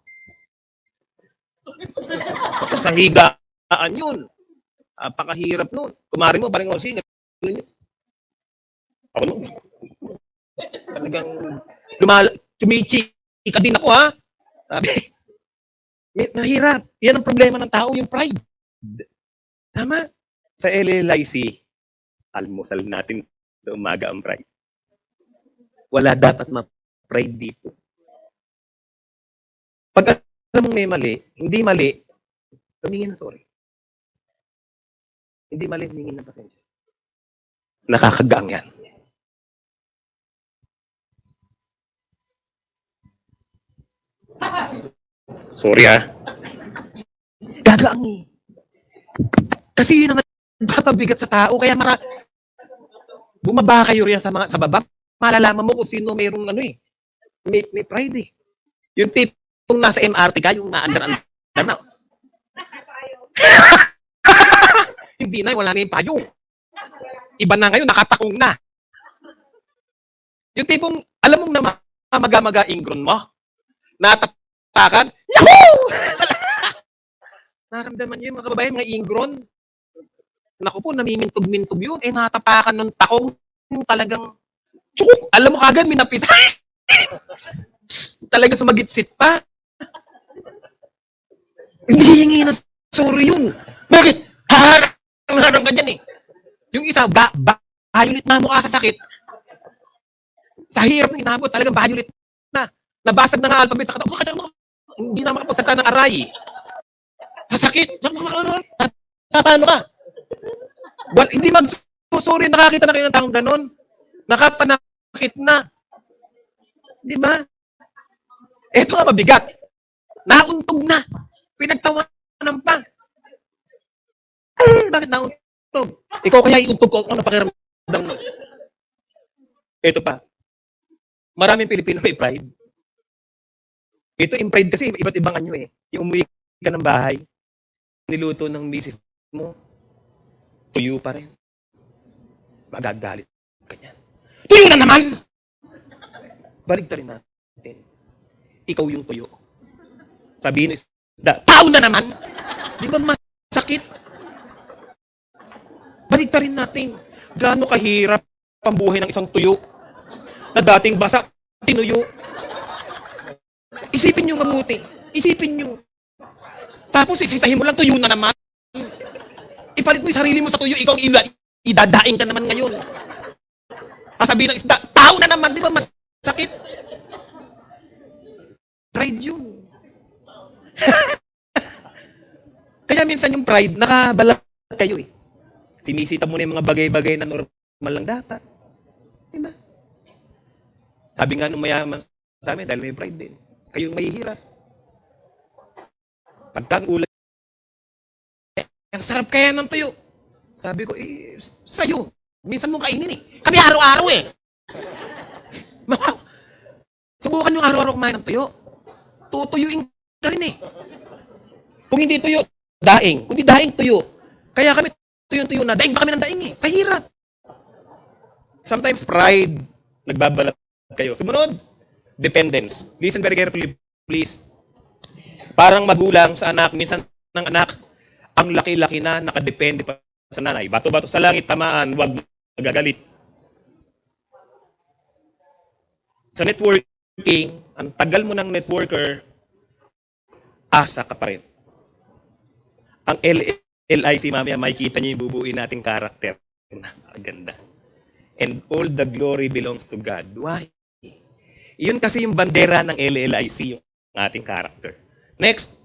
Sa higaan yun. Napakahirap nun. Kumari mo, paring Osi. Ako nun. Talagang tumichika din ako ha. Sabi, mahirap. Yan ang problema ng tao, yung pride. Tama. Sa LLIC, almusal natin sa umaga ang pride. Wala dapat ma-pride dito. Pag alam mong may mali, hindi mali, tumingin na sorry. Hindi mali, tumingin na pasensya. Nakakagang yan. Sorry ha. Gagaang eh. Kasi yun ang nagpapabigat sa tao. Kaya bumaba kayo riyan sa baba. Malalaman mo kung sino mayroong may pride eh. Yung tipong nasa MRT ka, yung na-under na. Hindi na, wala na yung payong. Iba na ngayon, nakatakong na. Yung tipong, alam mong maga ingron mo, natapakan, yahoo! Naramdaman niyo yung mga kababayan, mga ingron. Naku po, namimintog-mintog yun. Natapakan ng takong, yung talagang, tsuk! Alam mo kagad, minapis. Talagang sumagitsit pa. Hindi hingi na sorry yun. Bakit? Harang ka dyan eh. Yung isa, violet na mukha sa sakit. Sa hirap ng inabot, talagang violet na. Nabasag na nga alphabet sa katawan. Hindi na makapagsalita ng aray. Sa sakit. Paano ka? Well, hindi sorry, nakakita na kayo ng taong ganon. Nakapanakit na. Di ba? Ito nga mabigat. Nauntog na. Pinagtawanan pa. Bakit nauntog? Ikaw kaya iuntog ko. Ano pakiramdam mo? Ito pa. Maraming Pilipino may pride. Ito yung pride kasi iba't ibang anyo eh. Yung umuwi ka ng bahay, niluto ng misis mo, tuyo pa rin. Magagalit ka niyan. Tuyo na naman! Baligtarin natin. Ikaw yung tuyo. Sabihin is, tao na naman! Di ba masakit? Baligtarin natin. Gaano kahirap ang buhay ng isang tuyo na dating basa, tinuyo. Isipin nyo mabuti. Isipin nyo. Tapos isitahin mo lang, tuyo na naman. Ipalit mo yung sarili mo sa tuyo, ikaw idadaing ka naman ngayon. Sabihin ng isda, tao na naman, di ba masakit? Pride yun. Kaya minsan yung pride, nakabalat kayo eh. Sinisita mo na yung mga bagay-bagay na normal lang dapat. Diba? Sabi nga nung mayaman sa amin, dahil may pride din, kayong mahihirap. Pagkang ulan, ang sarap kaya ng tuyo. Sabi ko, sa'yo, minsan mong kainin eh. Kami araw-araw eh. Subukan yung araw-araw kumain ng tuyo. Tutuyuin ka rin eh. Kung hindi tuyo, daing. Kung hindi daing, tuyo. Kaya kami tuyo na, daing pa kami ng daing eh. Sa hirap. Sometimes pride, nagbabalat kayo. Sumunod, dependence. Listen very carefully, please. Parang magulang sa anak, minsan ng anak, ang laki-laki na, nakadepende pa sa nanay. Bato-bato sa langit, tamaan, wag magagalit. Sa networking, ang tagal mo ng networker, asa ka pa rin. Ang LLIC, mamaya, makikita niyo yung bubuin nating karakter. Napakaganda. And all the glory belongs to God. Why? Yun kasi yung bandera ng LLIC, yung ating character. Next,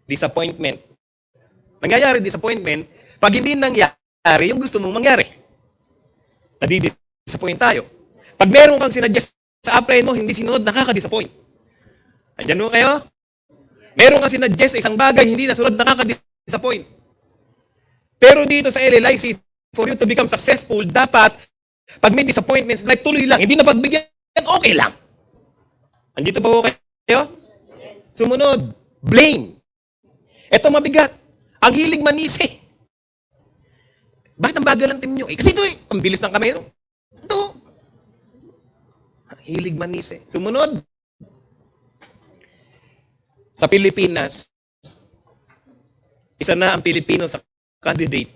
disappointment. Nangyayari disappointment pag hindi nangyari yung gusto mong mangyari. Nadi-disappoint tayo. Pag meron kang sinuggest sa upline mo, hindi sinunod, nakaka-disappoint. Andiyan mo kayo? Meron kang sinuggest sa isang bagay, hindi nasunod, nakaka-disappoint. Pero dito sa LLIC, for you to become successful, dapat pag may disappointments, like tuloy lang, hindi na pagbigyan, okay lang. Andito ba kayo? Sumunod, blame. Ito mabigat. Ang hilig manisi. Bakit ang bagal ng team nyo? Kasi ito ang bilis ng kamero. Ito. Hilig manis eh. Sumunod. Sa Pilipinas, isa na ang Pilipino sa candidate.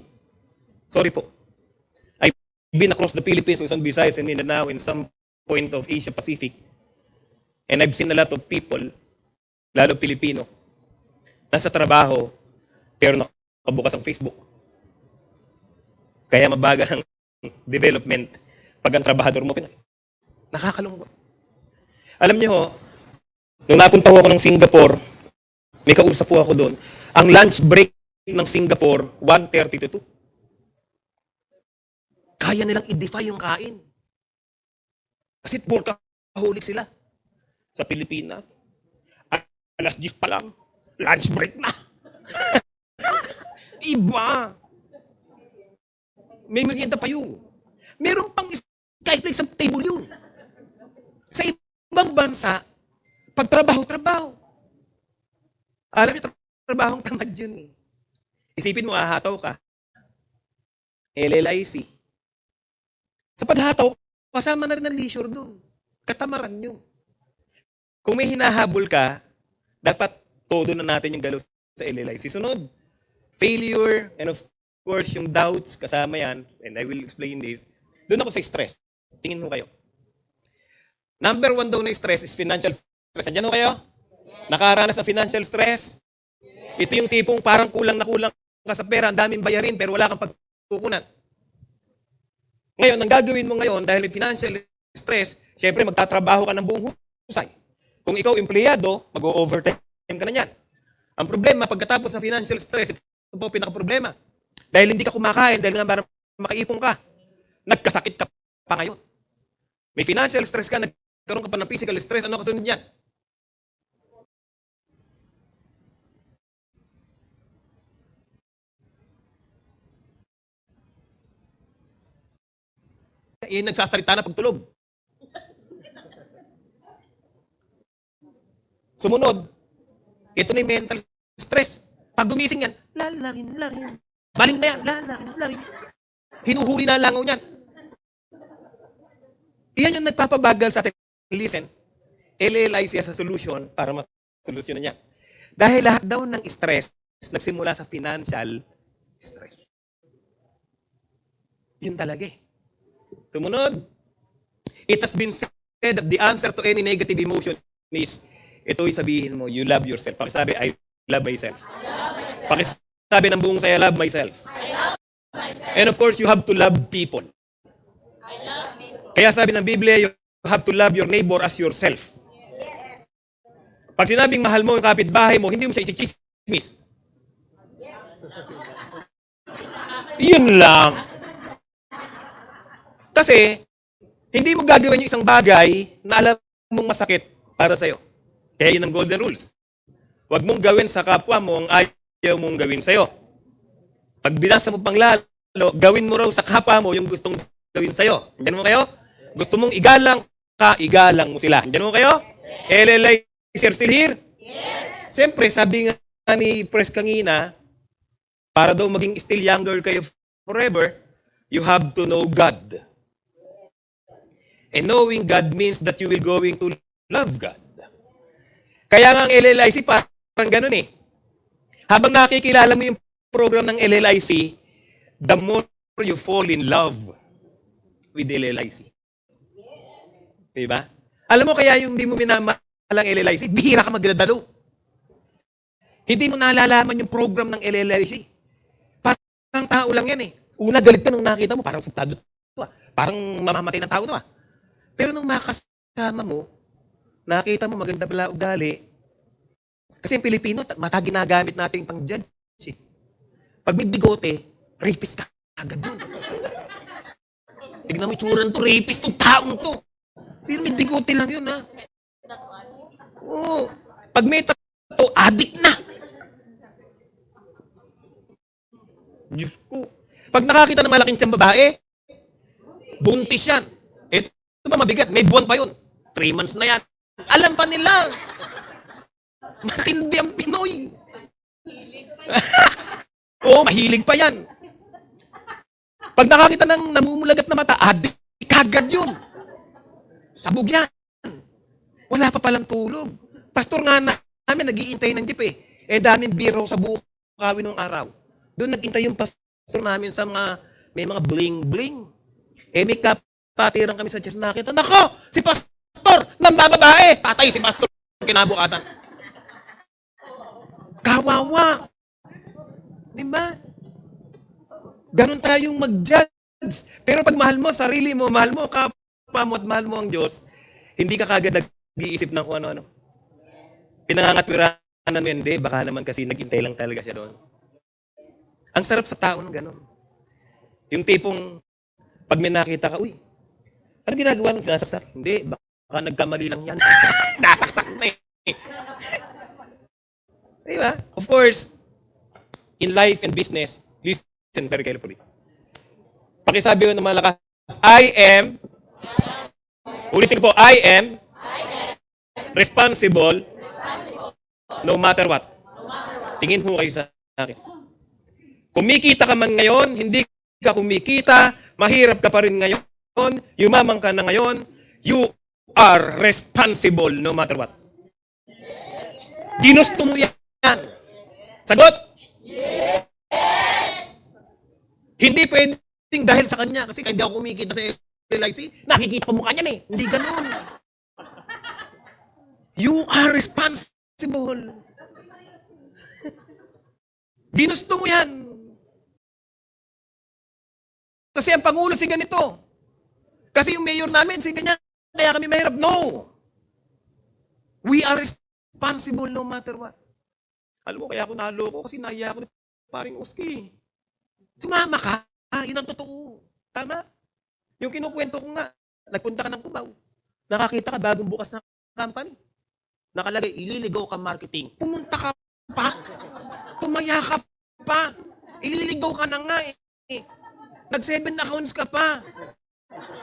Sorry po. I've been across the Philippines, Luzon, Visayas, and Mindanao in some point of Asia Pacific. And I've seen a lot of people, lalo Pilipino, nasa trabaho, pero nakabukas ang Facebook. Kaya mabagal ang development pag ang trabahador mo Pinoy. Nakakalungkot. Alam niyo ho, nung napunta ho ako ng Singapore, may kausap po ako doon, ang lunch break ng Singapore, 1:30 to 2. Kaya nilang i-defy yung kain. Kasi workaholic sila. Sa Pilipinas, alas 10 pa lang, lunch break na. Iba. May merienda pa yun. Meron pang skyflake sa table yun. Sa ibang bansa, pagtrabaho-trabaho. Alam niyo, trabahong tamad yun eh. Isipin mo, hahataw ka. LLIC. Sa paghataw, kasama na rin ang leisure doon. Katamaran nyo. Kung may hinahabol ka, dapat todo na natin yung galaw sa LLIC. Sunod, failure, and of course, yung doubts, kasama yan, and I will explain this. Doon ako sa stress. Tingin mo kayo. Number 1 daw na stress is financial stress. Andiyan mo kayo? Nakaranas ng financial stress? Ito yung tipong parang kulang na kulang ka sa pera, ang daming bayarin, pero wala kang pagkukunan. Ngayon, ang gagawin mo ngayon, dahil may financial stress, syempre magtatrabaho ka ng buong husay. Kung ikaw empleyado, mag-overtime ka na yan. Ang problema, pagkatapos ng financial stress, ito po pinaka-problema. Dahil hindi ka kumakain, dahil nga para makaipon ka, nagkasakit ka pa ngayon. May financial stress ka, nagkaroon ka pa ng physical stress, ano kasunod yan? Yung nagsasalita na pagtulog. Sumunod, ito na yung mental stress. Pag gumising yan, lalarin. Baling na yan, lalarin. Hinuhuli na langaw niyan. Iyan yung nagpapabagal sa atin. Listen, LLIC as a solution para matulusyonan niya. Dahil lahat daw ng stress nagsimula sa financial stress. Yun talaga eh. Sumunod, it has been said that the answer to any negative emotion is, ito'y sabihin mo, you love yourself. Pakisabi, I love myself. Pakisabi ng buong saya, I love myself. And of course, you have to love people. Kaya sabi ng Biblia, you have to love your neighbor as yourself. Pag sinabing mahal mo yung kapitbahay mo, hindi mo siya i-chismis. Yun lang. Kasi, hindi mo gagawin yung isang bagay na alam mong masakit para sa'yo. Kaya yun ang golden rules. Huwag mong gawin sa kapwa mo ang ayaw mong gawin sa'yo. Pag binasa mo pang lalo, gawin mo raw sa kapwa mo yung gustong gawin sa'yo. Diyan mo kayo? Gusto mong igalang ka, igalang mo sila. Diyan mo kayo? LLI, sir, still here? Yes! Siyempre, sabi nga ni Pres kanina, para daw maging still younger kayo forever, you have to know God. And knowing God means that you will going to love God. Kaya nga ang LLIC parang ganun eh. Habang nakikilala mo yung program ng LLIC, the more you fall in love with LLIC. Diba? Alam mo kaya yung hindi mo minamahal ang LLIC, bihira ka magdadalo. Hindi mo nalalaman yung program ng LLIC. Parang tao lang yan eh. Una galit ka nung nakita mo, parang suplado to ah. Parang mamamatay na tao to ah. Pero nung makasama mo, nakita mo maganda pala ugali. Kasi yung Pilipino, mata ginagamit natin pang judge. Pag may bigote, rapist ka agad yun. Tignan mo yung tsura to, rapist to, taong to. Pero may bigote lang yun ha. Oo. Pag may tato, addict na. Diyos ko. Pag nakakita ng malaking tiyang babae, buntis yan. Ito ba mabigat? May buwan pa yun. 3 months na yan. Alam pa nila. Matindi ang Pinoy. Oo, mahilig pa yan. Pag nakakita ng namumulagat na mata, adik kagad yun. Sabog yan. Wala pa palang tulog. Pastor nga namin, nag-iintay ng jeep eh. Daming biro sa buong kawin ng araw. Doon nag-intay yung pastor namin sa may mga bling-bling. May kapatiran kami sa church, nakita, nako, si pastor, nambababae. Patay si pastor kinabukasan. Kawawa. Diba? Ganon tayong mag-judge. Pero pag mahal mo sarili mo, mahal mo kapwa mo at mahal mo ang Diyos, hindi ka kagad nag-iisip ng kung ano-ano. Pinangangatwiranan mo, hindi, baka naman kasi naghintay lang talaga siya doon. Ang sarap sa tao ng ganon. Yung tipong, pag may nakita ka, uy, ano ginagawa nung sinasaksak? Hindi, baka nagkamali lang yan. Nasaksak mo eh. Diba? Of course, in life and business, listen very carefully. Pakisabi ko na malakas, ulitin ko, I am responsible no matter what. Tingin ho kayo sa akin. Kumikita ka man ngayon, hindi ka kumikita, mahirap ka pa rin ngayon, yumamang ka na ngayon, you are responsible no matter what. Ginusto mo yan. Sagot? Yes! Hindi pwedeng dahil sa kanya, kasi hindi ako kumikita sa LIC, nakikita ko mukha niyan eh. Hindi ganun. You are responsible. Ginusto mo yan. Kasi ang Pangulo si ganito. Kasi yung mayor namin si ganyan. Kaya kami mahirap. No. We are responsible no matter what. Alam mo, kaya ako naloko kasi nahiya ako ni paring Oski. Sumama ka. Yun ang totoo. Tama? Yung kinukwento ko nga, nagpunta ka ng Cubao. Nakakita ka bagong bukas na company. Nakalagay, ililigaw ka marketing. Pumunta ka pa. Tumaya ka pa. Ililigaw ka na nga eh. Nag-7 accounts ka pa.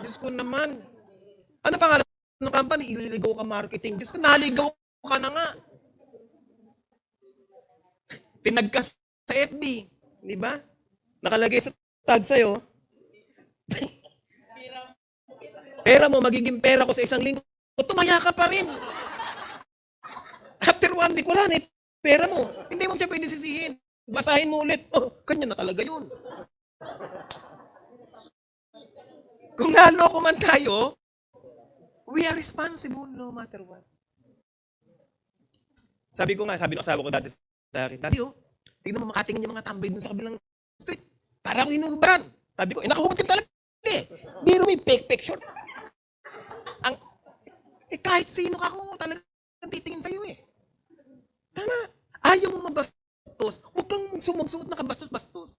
Diyos ko naman. Ano pangalan ng company? Ililigaw ka marketing. Diyos ko, naligaw ka na nga. Pinagkas sa FB. Di ba? Nakalagay sa tag sa'yo. Pera mo, magiging pera ko sa isang linggo. Tumaya ka pa rin. After 1 week, wala na pera mo. Hindi mo siya pwede sisihin. Basahin mo ulit. Oh, kanya na talaga yun. Kung naloko man tayo, we are responsible no matter what. Sabi ng asawa ko dati sa akin, Daddy, tignan mo makatingin yung mga tambay dun sa kabilang street. Para ako hinuhubaran. Sabi ko, nakahubad ka talaga eh. Biro may fake picture. Kahit sino ka ko talaga titingin sa'yo eh. Tama. Ayaw mo mabastos. Huwag kang magsuot na kabastos-bastos.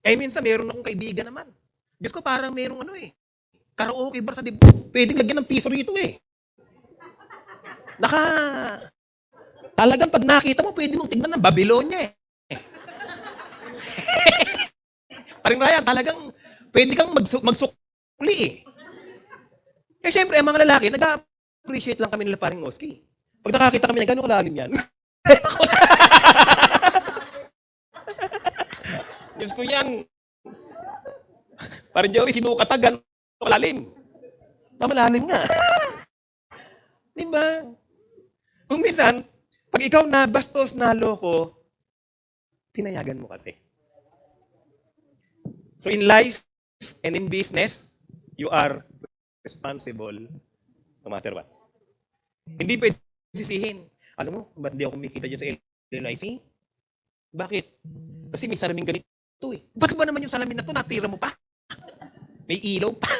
Minsan meron akong kaibigan naman. Diyos ko, parang merong karaoke bar sa pwedeng lagyan ng piso rito eh. Talagang pag nakita mo, pwede mong tignan ng Babylonia eh. Paring Ryan, talagang pwede kang magsukli eh. Siyempre, ang mga lalaki, nag-appreciate lang kami nila paring Oski. Pag nakakita kami na gano'ng kalalim yan. Diyos ko yan. Parang Joey, sinukatagan. Malalim. Malalim nga. Diba? Kung minsan, pag ikaw na bastos na loko, pinayagan mo kasi. So in life and in business, you are responsible no matter what. Hindi pwede sisihin. Alam mo, ba't di ako kumikita dyan sa LIC? Bakit? Kasi may salamin ganito eh. Ba't ba naman yung salamin na to natira mo pa? May ilaw pa.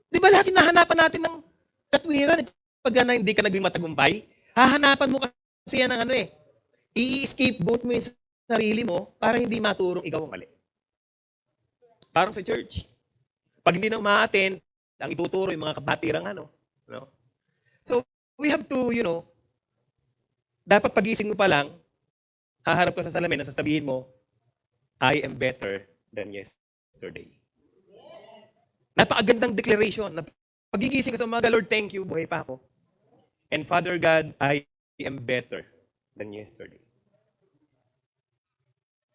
Di ba lahat hinahanapan natin ng katwiran? Pag hindi ka naging matagumpay, hahanapan mo kasi yan ng i-scapegoat mo yung sarili mo para hindi maturong ikaw ang mali. Parang sa church. Pag hindi na umaattend, ang ituturo yung mga kabatirang no? So, we have to, dapat pagising mo pa lang, haharap ka sa salamin at sasabihin mo, I am better than yesterday. Napakagandang declaration. Pagigising ka sa umaga, Lord, thank you, buhay pa ako. And Father God, I am better than yesterday.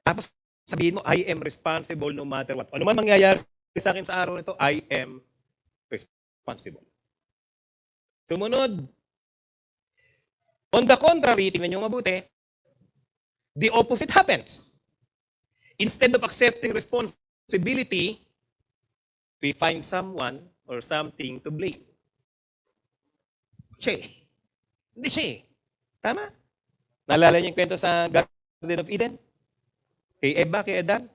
Tapos, sabihin mo, I am responsible no matter what. Ano man mangyayari sa akin sa araw nito, I am responsible. Sumunod. On the contrary, tingnan nyo mabuti, the opposite happens. Instead of accepting responsibility, we find someone or something to blame. Siya eh. Hindi siya eh. Tama? Naalala niyo yung kwento sa Garden of Eden? Kay Eva, kay Adan?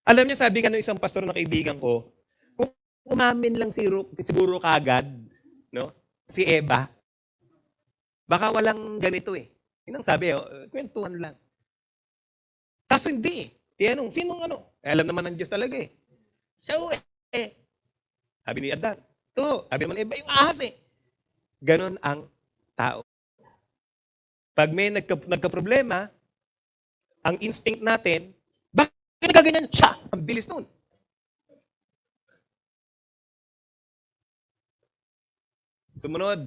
Alam niyo, sabi nga ng isang pastor na kaibigan ko, kung umamin lang siguro kagad, no? Si Eva, baka walang ganito eh. Yun ang sabi, kwentuhan lang. Kaso hindi eh. Sinong ano? Alam naman ng Diyos talaga eh. Siya eh. Sabi ni Adan. Sabi naman Eva, yung ahas eh. Ganon ang tao. Pag may nagka-problema, ang instinct natin, bakit nagaganyan siya? Ang bilis nun. Sumunod.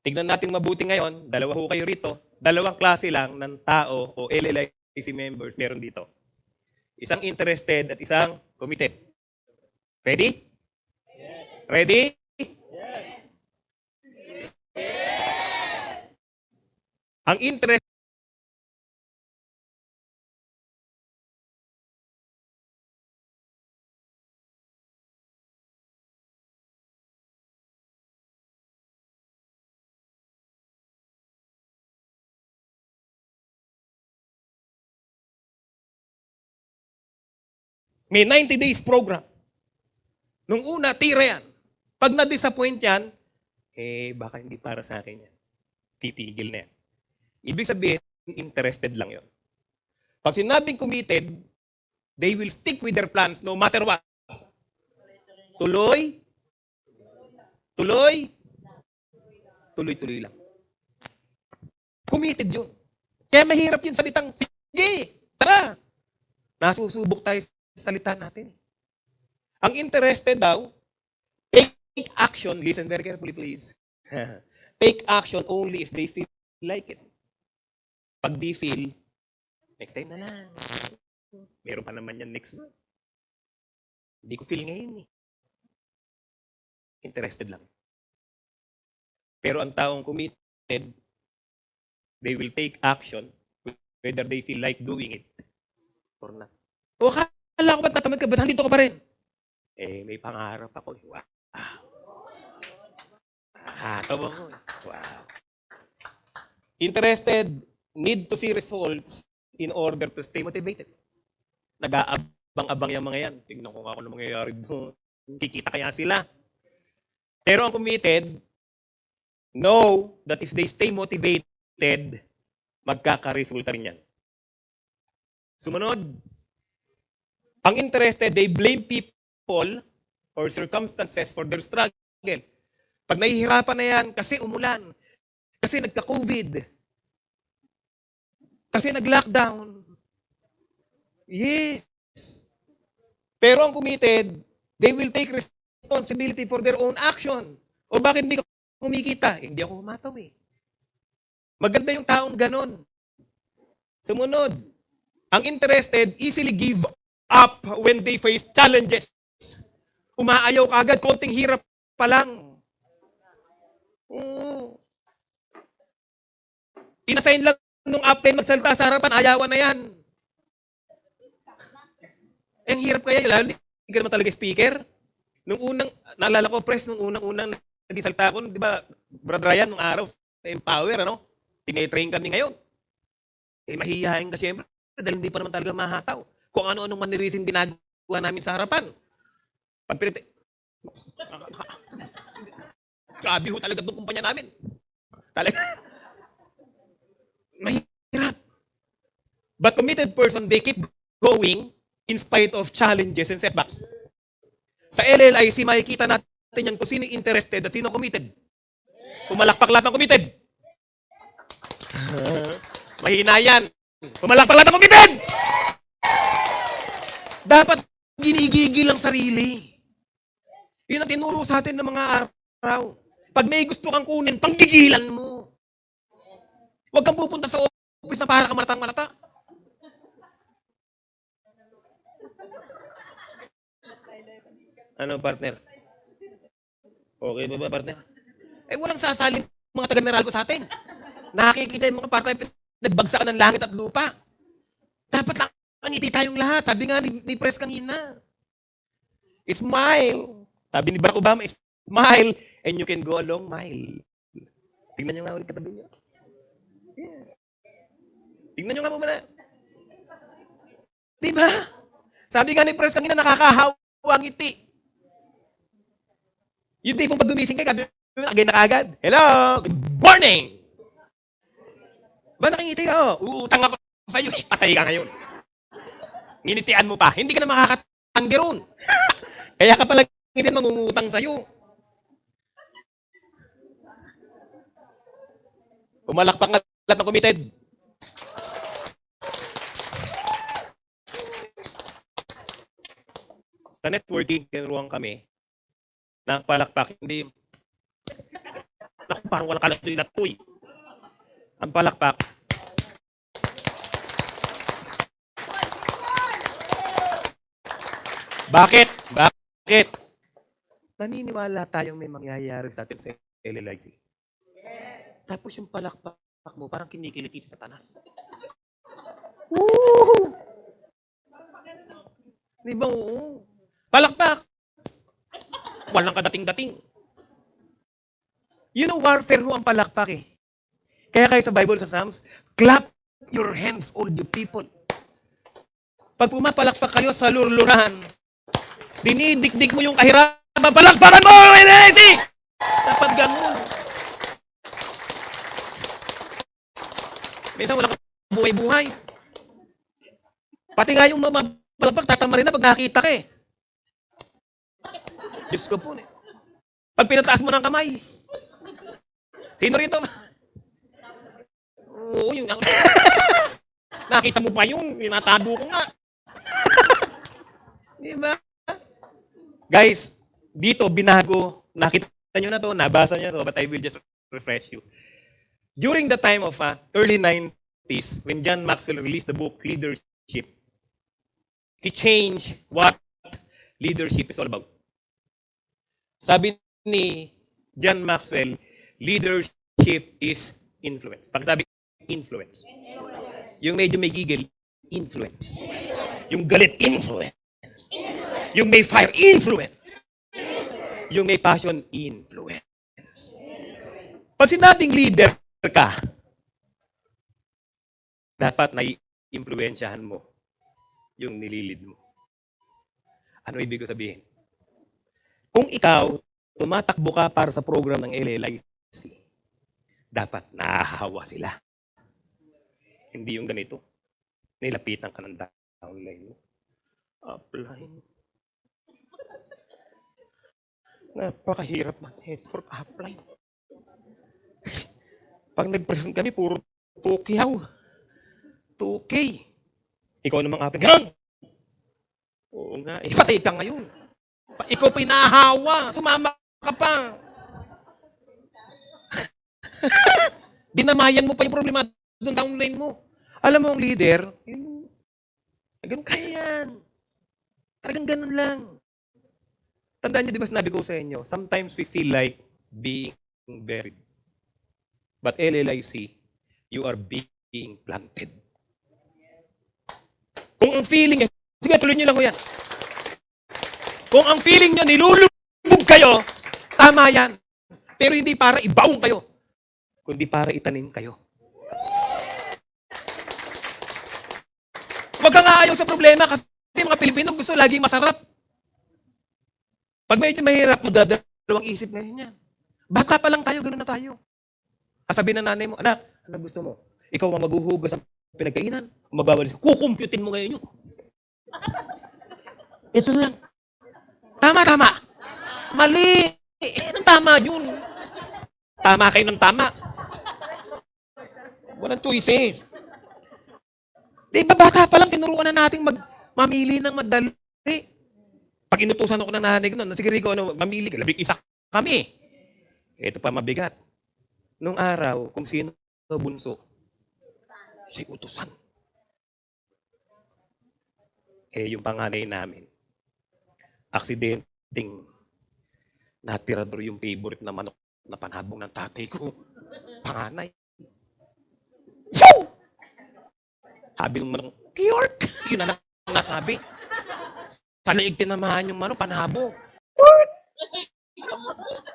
Tignan natin mabuti ngayon, dalawa ho kayo rito, dalawang klase lang ng tao o LLIC members meron dito. Isang interested at isang committed. Ready? Yes. Ready? Yes. Yes. Ang interest may 90 days program. Nung una, tira yan. Pag na-disappoint yan, baka hindi para sa akin yan. Titigil na yan. Ibig sabihin, interested lang yon. Pag sinabing committed, they will stick with their plans no matter what. Tuloy lang. Committed yun. Kaya mahirap yung salitang, sige, tara. Nasusubok tayo sa salita natin. Ang interested daw, take action, listen very carefully please. Take action only if they feel like it. Pag di feel, next time na lang. Meron pa naman yan next month. Hindi ko feel ngayon eh. Interested lang. Pero ang taong committed, they will take action whether they feel like doing it or not. O akala ko ba't natamad ka? Ba't nandito ka pa rin? May pangarap ako. Wow. Tawa ko. Wow. Interested, need to see results in order to stay motivated. Nag-aabang-abang yung mga yan. Tingnan ko ako na mangyayari doon. Kikita kaya sila. Pero ang committed, know that if they stay motivated, magkakaresulta rin yan. Sumunod, ang interested, they blame people or circumstances for their struggle. Pag nahihirapan na yan, kasi umulan, kasi nagka-COVID, kasi nag-lockdown. Yes. Pero ang committed, they will take responsibility for their own action. O bakit hindi ka kumikita? Hindi ako humataw eh. Maganda yung taong ganon. Sumunod, ang interested easily give up when they face challenges. Umaayaw ka agad, konting hirap pa lang. Inasign lang nung upline magsalita sa harapan, ayawan na yan. Ang hirap kaya, lalo hindi ka naman talaga speaker. Nung unang, naalala ko, press, nung unang naging salita ko, di ba, Brad Ryan, nung araw, sa Empower, tinitrain kami ngayon. Mahihayin ka siyempre, dahil hindi pa naman talaga mahataw. Kung ano-anong manirisin ginagawa namin sa harapan. Grabe ho talaga itong kumpanya namin. Talaga. Mahirap. But committed person, they keep going in spite of challenges and setbacks. Sa LLIC, makikita natin yan kung sino interested at sino committed. Pumalakpak lahat ng committed. Mahina yan. Pumalakpak lahat ng committed! Dapat ginigigil ang sarili. Yun ang tinuro sa atin ng mga araw. Pag may gusto kang kunin, panggigilan mo. Huwag kang pupunta sa office na para ka malata. Ano, partner? Okay ba ba, partner? Eh, walang sasaling mga taga-Meralco sa atin. Nakikita yung mga partner, nagbagsakan ng langit at lupa. Dapat lang ngiti tayong lahat. Sabi nga ni Pres kanina, smile. Sabi ni Barack Obama, smile and you can go a long mile. Tingnan nyo nga ulit katabi nyo. Yeah. Tingnan nyo nga muna. Di ba? Sabi nga ni Pres kanina, nakakahawa ang ngiti. Yung tipong pag gumising kayo, again na kagad. Hello! Good morning! Ba nakingiti ka? Oh, uutang ako sa iyo. Patay ka ngayon. Nginitian mo pa. Hindi ka na makakatanggi ron. Kaya ka pala ngiti mangungutang sa iyo. Pumalakpak nga lahat ng committed. Sa networking, tinuruan kami. Nakapalakpak, hindi. Naku, parang walang kalatoy-latoy. Ang palakpak. Bakit? Bakit? Naniniwala tayong may mangyayari sa atin sa LLIC. Tapos yung palakpak mo, parang kinikiliti sa tanan. Woo! Di ba? Oo. Palakpak. Walang kadating-dating. You know, warfare ho ang palakpak eh. Kaya kayo sa Bible, sa Psalms, clap your hands, all you people. Pag pumapalakpak kayo sa lurluran, dinidikdik mo yung kahirapan, palakpakan mo! Dapat ganun. Minsan wala kang buhay-buhay. Pati nga yung palakpak, tatama rin na pag nakita ka eh. Diyos ko po. Pag pinataas mo ng kamay, sino rito? Oo, yung nakita mo pa yun, tinatago ko nga. Di ba? Guys, dito binago, nakita nyo na to, nabasa nyo to, but I will just refresh you. During the time of early 90s, when John Maxwell released the book Leadership, he changed what leadership is all about. Sabi ni John Maxwell, leadership is influence. Pag sabi influence. Yung medyo may gigil, influence. Yung galit, influence. Yung may fire, influence. Yung may passion, influence. Pag sinabing leader ka, dapat nai-impluensyahan mo yung nililid mo. Ano ibig sabihin? Kung ikaw, tumatakbo ka para sa program ng LLIC, dapat nahahawa sila. Hindi yung ganito. Nilapitan ka ng downline mo. Upline. Napakahirap mag-network upline. Pag nag-present kami, puro 2K. 2K. Ikaw namang upline. Ganun! Oo nga. Patay ka ngayon. Ikaw pinahawa. Sumama ka pa. Dinamayan mo pa yung problema doon downline mo. Alam mo ang leader, ganun kaya yan. Talagang ganun lang. Tandaan niyo, di ba sinabi ko sa inyo, sometimes we feel like being buried. But LLIC, you are being planted. Kung ang feeling niya, sige, tuloy niyo lang ko yan. Kung ang feeling niyo, nilulubog kayo, tama yan. Pero hindi para ibaong kayo, kundi para itanim kayo. Huwag kang aayaw sa problema kasi mga Pilipino gusto laging masarap. Pag medyo mahirap, magdadalawang isip ngayon yan. Bata pa lang tayo, gano'n na tayo. Kasabihin ng nanay mo, anak, ano gusto mo? Ikaw ang maghuhugas ng pinagkainan. Magbabalis, kukumputin mo ngayon yun. Ito lang. Tama. Mali. Anong tama yun? Tama kayo ng tama. Walang choices. Di ba bata pa lang, tinuruan na nating mamili ng madali. Pag inutusan ako ng nanay ko, sige Rico, mamili ka, labing isa kami. Ito pa mabigat. Nung araw, kung sino bunso, siya'y utusan. Yung panganay namin, aksidente ting natirador yung favorite na manok na panhabong ng tatay ko. Panganay. So! Sabi ng manok, York! Yun na lang nasabi. Sa liig tinamahan yung manok, panhabong.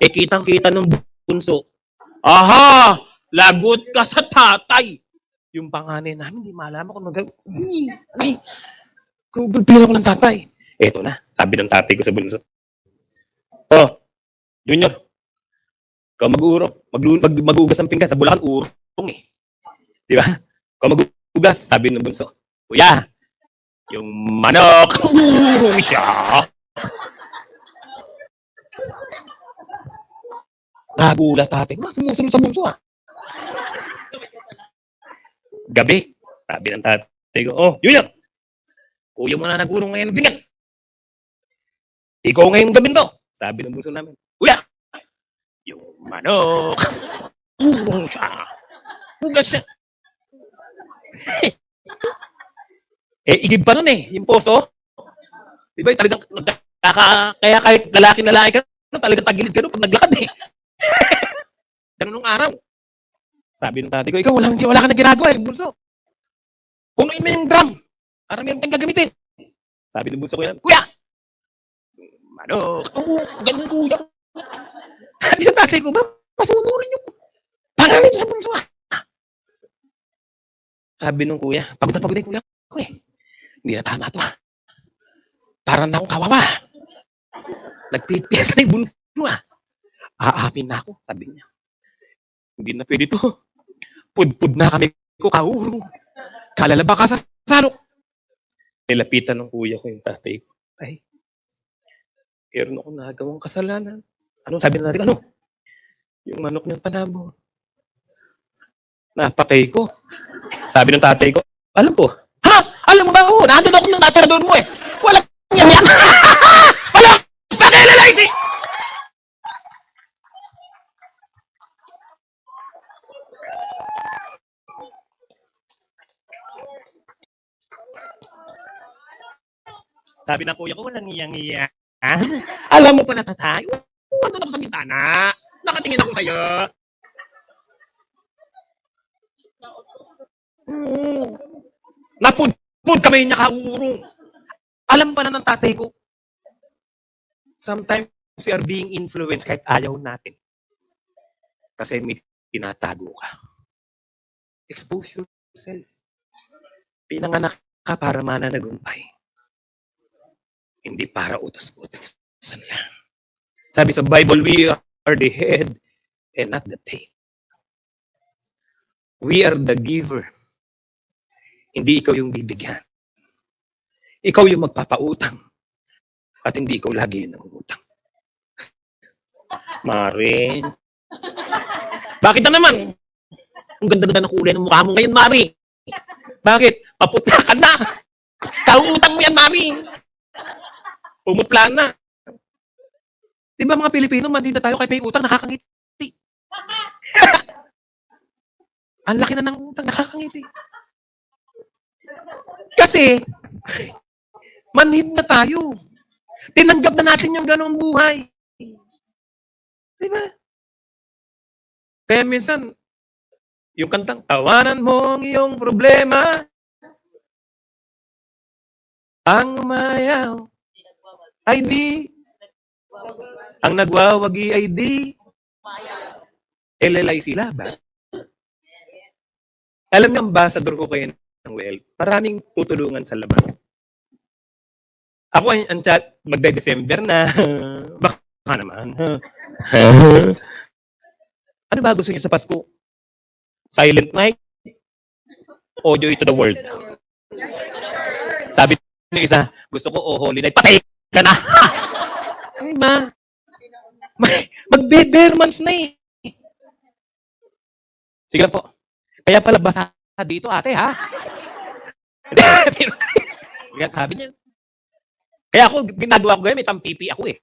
Eh, kitang-kita ng bunso. Aha! Lagot ka sa tatay! Yung panganay namin, hindi malaman kung ay, gulpihan ako ng tatay. Eto na, sabi ng tatay ko sa bunso. Oh, Junior, ikaw mag-ugas ng pinggan sa Bulacan, urong eh. Di ba? Ikaw mag-ugas, sabi ng bunso. Kuya, yung manok, urong siya. Nagulat tatay ko, sumusunod sa bunso ah. Gabi, sabi ng tatay ko, oh, Junior, kuya mo na nag-urong ngayon ng pinggan. Ikaw ngayong gabi to, sabi ng bunso namin. Kuya, yung manok, urong siya. Ugas siya. Igib pa nun eh, yung poso. Di ba, talagang, kaya kahit lalaki ka, talagang tagilid ka nun pag naglakad eh. Ganun nung araw. Sabi ng tatay ko, ikaw, wala ka na ginagawa eh, bunso. Punuin mo yung drum, para meron kang gagamitin. Sabi ng bunso ko yan, kuya! Manok, ganun kuya. Sabi ng tatay ko, ba, pasunurin yung pangalan sa bunso ah. Sabi nung kuya, pagod na kuya ko eh. Hindi na tama to ah. Parang na akong kawawa. Nagpipiyas na yung bunso ah. Aamin na ako, sabi niya. Hindi na pwede to. Pudpud na kami ko kaurong. Kalalaba ka sa salok. Nilapitan ng kuya ko yung tatay ko. Ay, meron akong nagawang kasalanan. Ano sabi na natin? Ano? Yung manok niyang panabo. Napatay ko. Sabi ng tatay ko, alam po. Ha? Alam mo ba? Oo, nandun ako ng natirador mo eh. Walang yan. Wala! Pag-analyze eh! Sabi ng kuya ko, walang iyang-iya. Alam mo pa na tatay? Nandun ako sa bintana. Nakatingin ako sa'yo. Napud kami niya kaurong. Alam pa na ng tatay ko. Sometimes we are being influenced kahit ayaw natin. Kasi may tinatago ka. Expose yourself. Pinanganak ka para mananagumpay. Hindi para utos-utosan lang. Sabi sa Bible, we are the head and not the tail. We are the giver. Hindi ikaw yung bibigyan. Ikaw yung magpapautang. At hindi ikaw lagi yung nangungutang. Mari. Bakit na naman? Ang ganda-ganda ng kulay ng mukha mo ngayon, Mari. Bakit? Paputla ka na. Kauutang mo yan, Mari. Pumutla na. Di ba mga Pilipino, mandita tayo kahit may utang, nakakangiti. Ang laki na ng utang, nakakangiti. Kasi, manhid na tayo. Tinanggap na natin yung ganong buhay. Di ba? Kaya minsan, yung kantang, tawanan mo ang iyong problema, ang umayaw ay di, ang nagwawagi ay di, LLI sila ba? Alam niyo, ambassador ko kayo ng wealth. Maraming tutulungan sa labas. Ako ang chat, magde-December na. Baka naman. Ano ba gusto niyo sa Pasko? Silent night? O joy to the world? Sabi ng isa, gusto ko o holy night. Patay ka na! Ay ma, magbe-bare months na eh. Sige lang po. Kaya pala basa dito ate ha? Sabi niya. Kaya ako, ginagawa ko ngayon, may tampipi ako eh.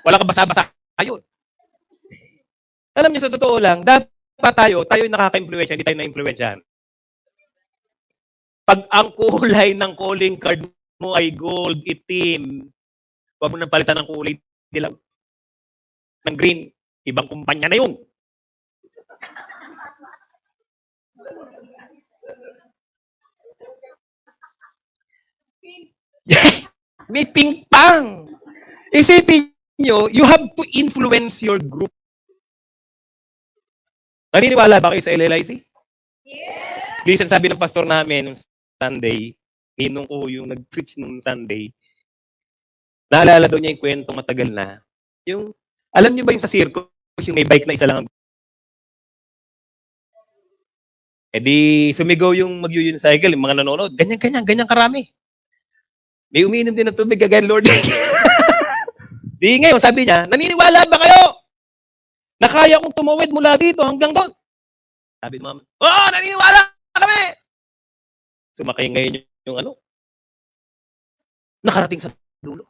Wala ka basa-basa. Ayun. Alam niyo, sa totoo lang, dapat tayo yung nakaka-impluwensya, hindi tayo na-impluwensyahan. Pag ang kulay ng calling card mo ay gold, itim, Huwag mo nang palitan ng kulay dilaw. Ng green, ibang kumpanya na yun. May pink pang. Isipin nyo, you have to influence your group. Naniniwala ba kayo sa LLIC? Yes! Listen, sabi ng pastor namin nung Sunday, ninong ko yung nag-preach nung Sunday, naalala daw niya yung kwento matagal na. Yung, alam niyo ba yung sa circus, yung may bike na isa lang? Eh di, sumigaw yung mag-unicycle, yung mga nanonood, ganyan karami. May umiinom din ng tubig, kagaya Lord. Di ngayon, sabi niya, naniniwala ba kayo? Na kaya kong tumawid mula dito hanggang doon. Sabi ng mama, oo, naniniwala kami! Sumakay ngayon yung ano, nakarating sa dulo.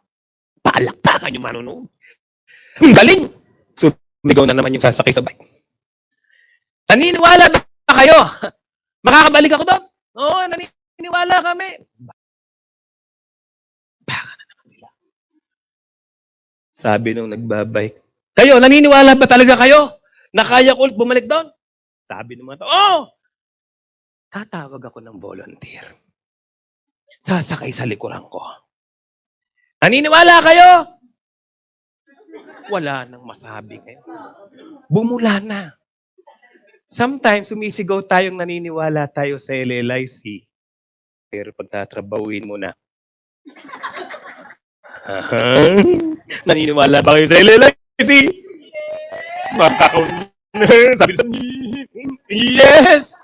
Palakpakan yung manonood. Ang galing! Sumigaw na naman yung sasakay sa bike. Naniniwala ba kayo? Makakabalik ako doon? Oo, naniniwala kami. Baka na naman sila. Sabi nung nagbabike, kayo, naniniwala ba talaga kayo na kaya ko ulit bumalik doon? Sabi ng mga tao, oh! Tatawag ako ng volunteer. Sasakay sa likuran ko. Naniniwala kayo? Wala nang masabi ngayon. Bumula na. Sometimes, sumisigaw tayong naniniwala tayo sa LLIC. Pero pagtatrabawin mo na, naniniwala ba kayo sa LLIC? Sabi sa yes!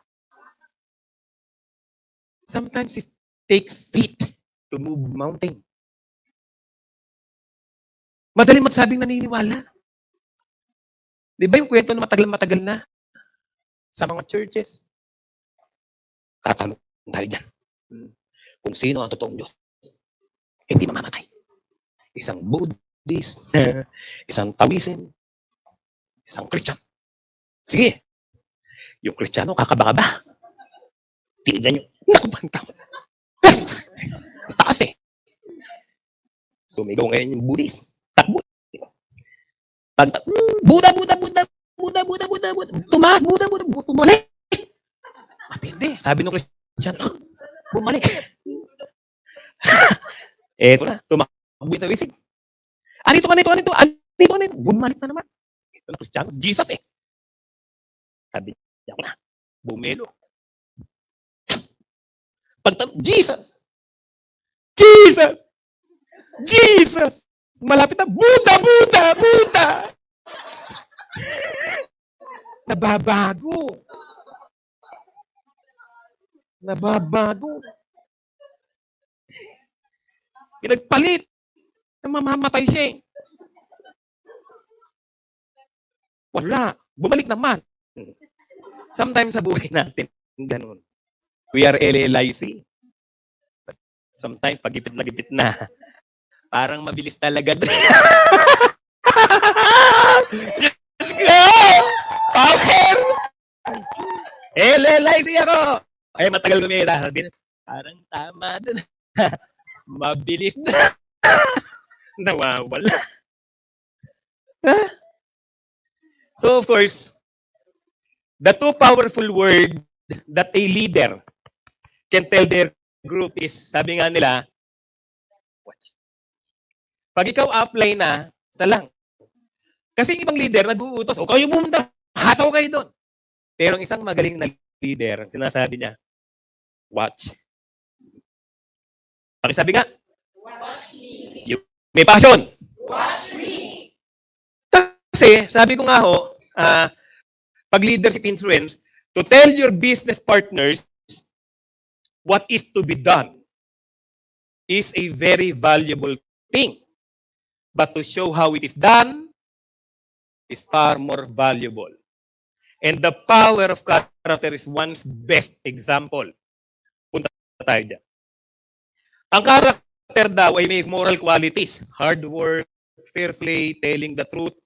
Sometimes it takes faith to move mountain. Madaling magsabing naniniwala. Di ba yung kwento na matagal na sa mga churches? Tatanong tayo dyan. Kung sino ang totoong Diyos, hindi mamamatay. Isang Buddhist, isang Taoism, isang Christian. Sige. Yung Kristiyano, kakaba-kaba. Tinignan nyo. Naku, bang tao. Taas eh. Sumigaw ngayon yung Buddhist. Takbo. Buddha. Tumaas, Buddha. Bumalik. Matindi. Sabi ng Kristiyano, bumalik. Eto na. Tumakbo yung tawisig. Anito. Bumalik na naman. Ito na Kristiyano. Jesus eh. Sabi niya ako na. Bumelo. Jesus! Malapit na, Buddha! Nababago. Pinagpalit. Mamamatay siya eh. Wala. Bumalik naman. Sometimes sa buhay natin, ganun. We are LLIC. Sometimes, pag-ipit na, parang mabilis talaga. Power! LLIC ako! Ay, matagal gumira. Parang tama dun. Mabilis na. Nawawala. So, of course, the two powerful words that a leader can tell their group is, sabi nga nila, watch. Pag ikaw apply na, salang. Kasi yung ibang leader nag-uutos, o kayo pumunta, hataw kayo doon. Pero ang isang magaling na leader, sinasabi niya, watch. Pakisabi nga, watch me. May passion. Watch me. Kasi, sabi ko nga ho, pag leadership influence, to tell your business partners what is to be done is a very valuable thing. But to show how it is done is far more valuable. And the power of character is one's best example. Punta tayo dyan. Ang character daw ay may moral qualities. Hard work, fair play, telling the truth.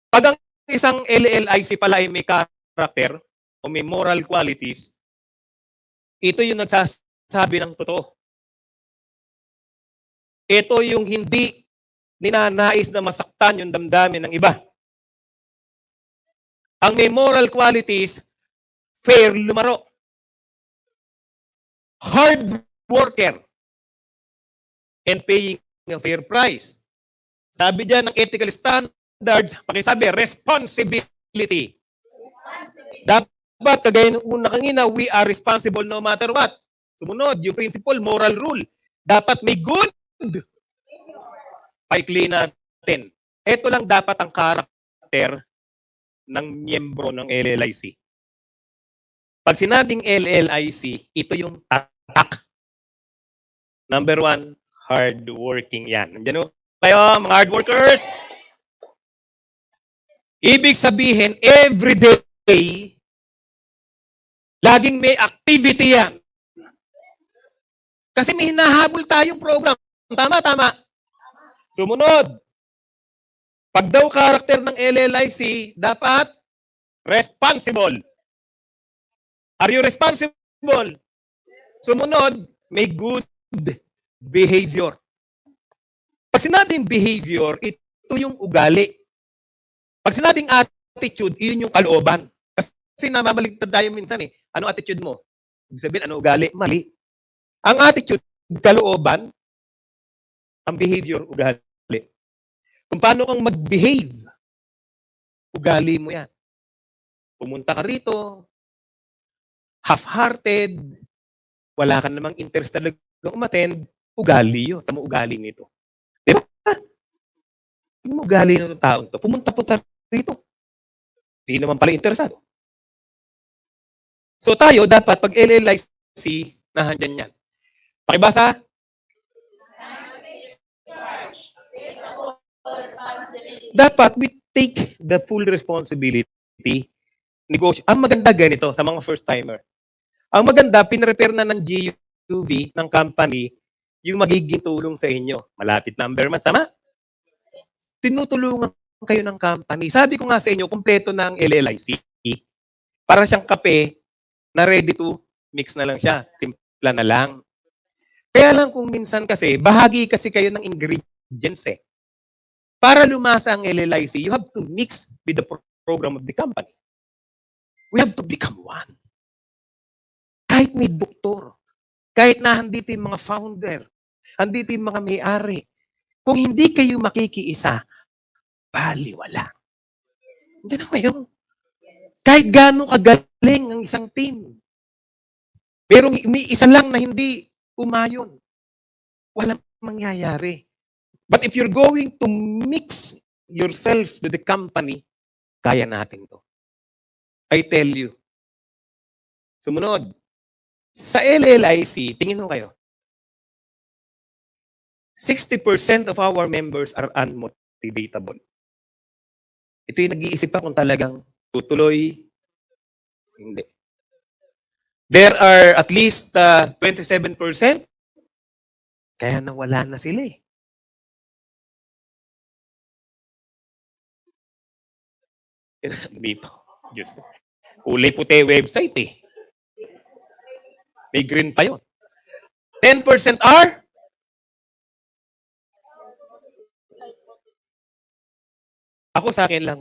Pag ang isang LLIC pala ay may character o may moral qualities, ito yung nagsasabi ng totoo. Ito yung hindi ninanais na masaktan yung damdamin ng iba. Ang may moral qualities, fair lumaro. Hard worker and paying a fair price. Sabi dyan ng ethical standards, pakisabi, responsibility. Dapat, kagaya ng una kanina, we are responsible no matter what. Sumunod, yung principle, moral rule. Dapat may good paikli natin. Ito lang dapat ang karakter ng miyembro ng LLIC. Pag sinabing LLIC, ito yung tatak. Number 1, hardworking yan. Nandiyan o? Kayo, mga hard workers. Ibig sabihin, every day, laging may activity yan. Kasi may hinahabol tayong program. Tama. Sumunod. Pag daw karakter ng LLIC, dapat responsible. Are you responsible? Sumunod, may good behavior. Pag sinabing behavior, ito yung ugali. Pag sinabing attitude, yun yung kalooban. Kasi namabaligtad tayo minsan eh. Ano attitude mo? Ibig sabihin, ano ugali? Mali. Ang attitude, kalooban. Ang behavior, ugali. Kung paano kang mag-behave, ugali mo yan. Pumunta ka rito, half-hearted, wala ka namang interest talaga umattend, ugali yun. Tama ugali nito. Di ba? Yung ugali ng taong to, pumunta rito. Di naman pala interesado. So tayo, dapat pag LLIC, nahandyan yan. Pakibasa? Dapat we take the full responsibility. Negosyo. Ang maganda ganito sa mga first-timer. Ang maganda, pinrepare na ng GUV, ng company, yung magiging tulong sa inyo. Malapit number mas, tama? Tinutulungan kayo ng company. Sabi ko nga sa inyo, kompleto ng LLIC. Para siyang kape na ready to mix na lang siya. Timpla na lang. Kaya lang kung minsan kasi, bahagi kasi kayo ng ingredients eh. Para lumasa ang LLIC, you have to mix with the program of the company. We have to become one. Kahit may doktor, kahit na andito yung mga founder, andito yung mga may-ari, kung hindi kayo makikiisa, baliwala. Hindi na kayo. Kahit gano'ng kagaling ang isang team. Pero may isa lang na hindi umayon. Walang mangyayari. But if you're going to mix yourself to the company, kaya natin to. I tell you. Sumunod. Sa LLIC, tingin mo kayo, 60% of our members are unmotivatable. Ito yung nag-iisip pa kung talagang tutuloy. Hindi. There are at least 27%. Kaya nawala na sila eh. Dito. Diyos ko. Kulay puti website eh. May green pa yun. 10% are ako sa akin lang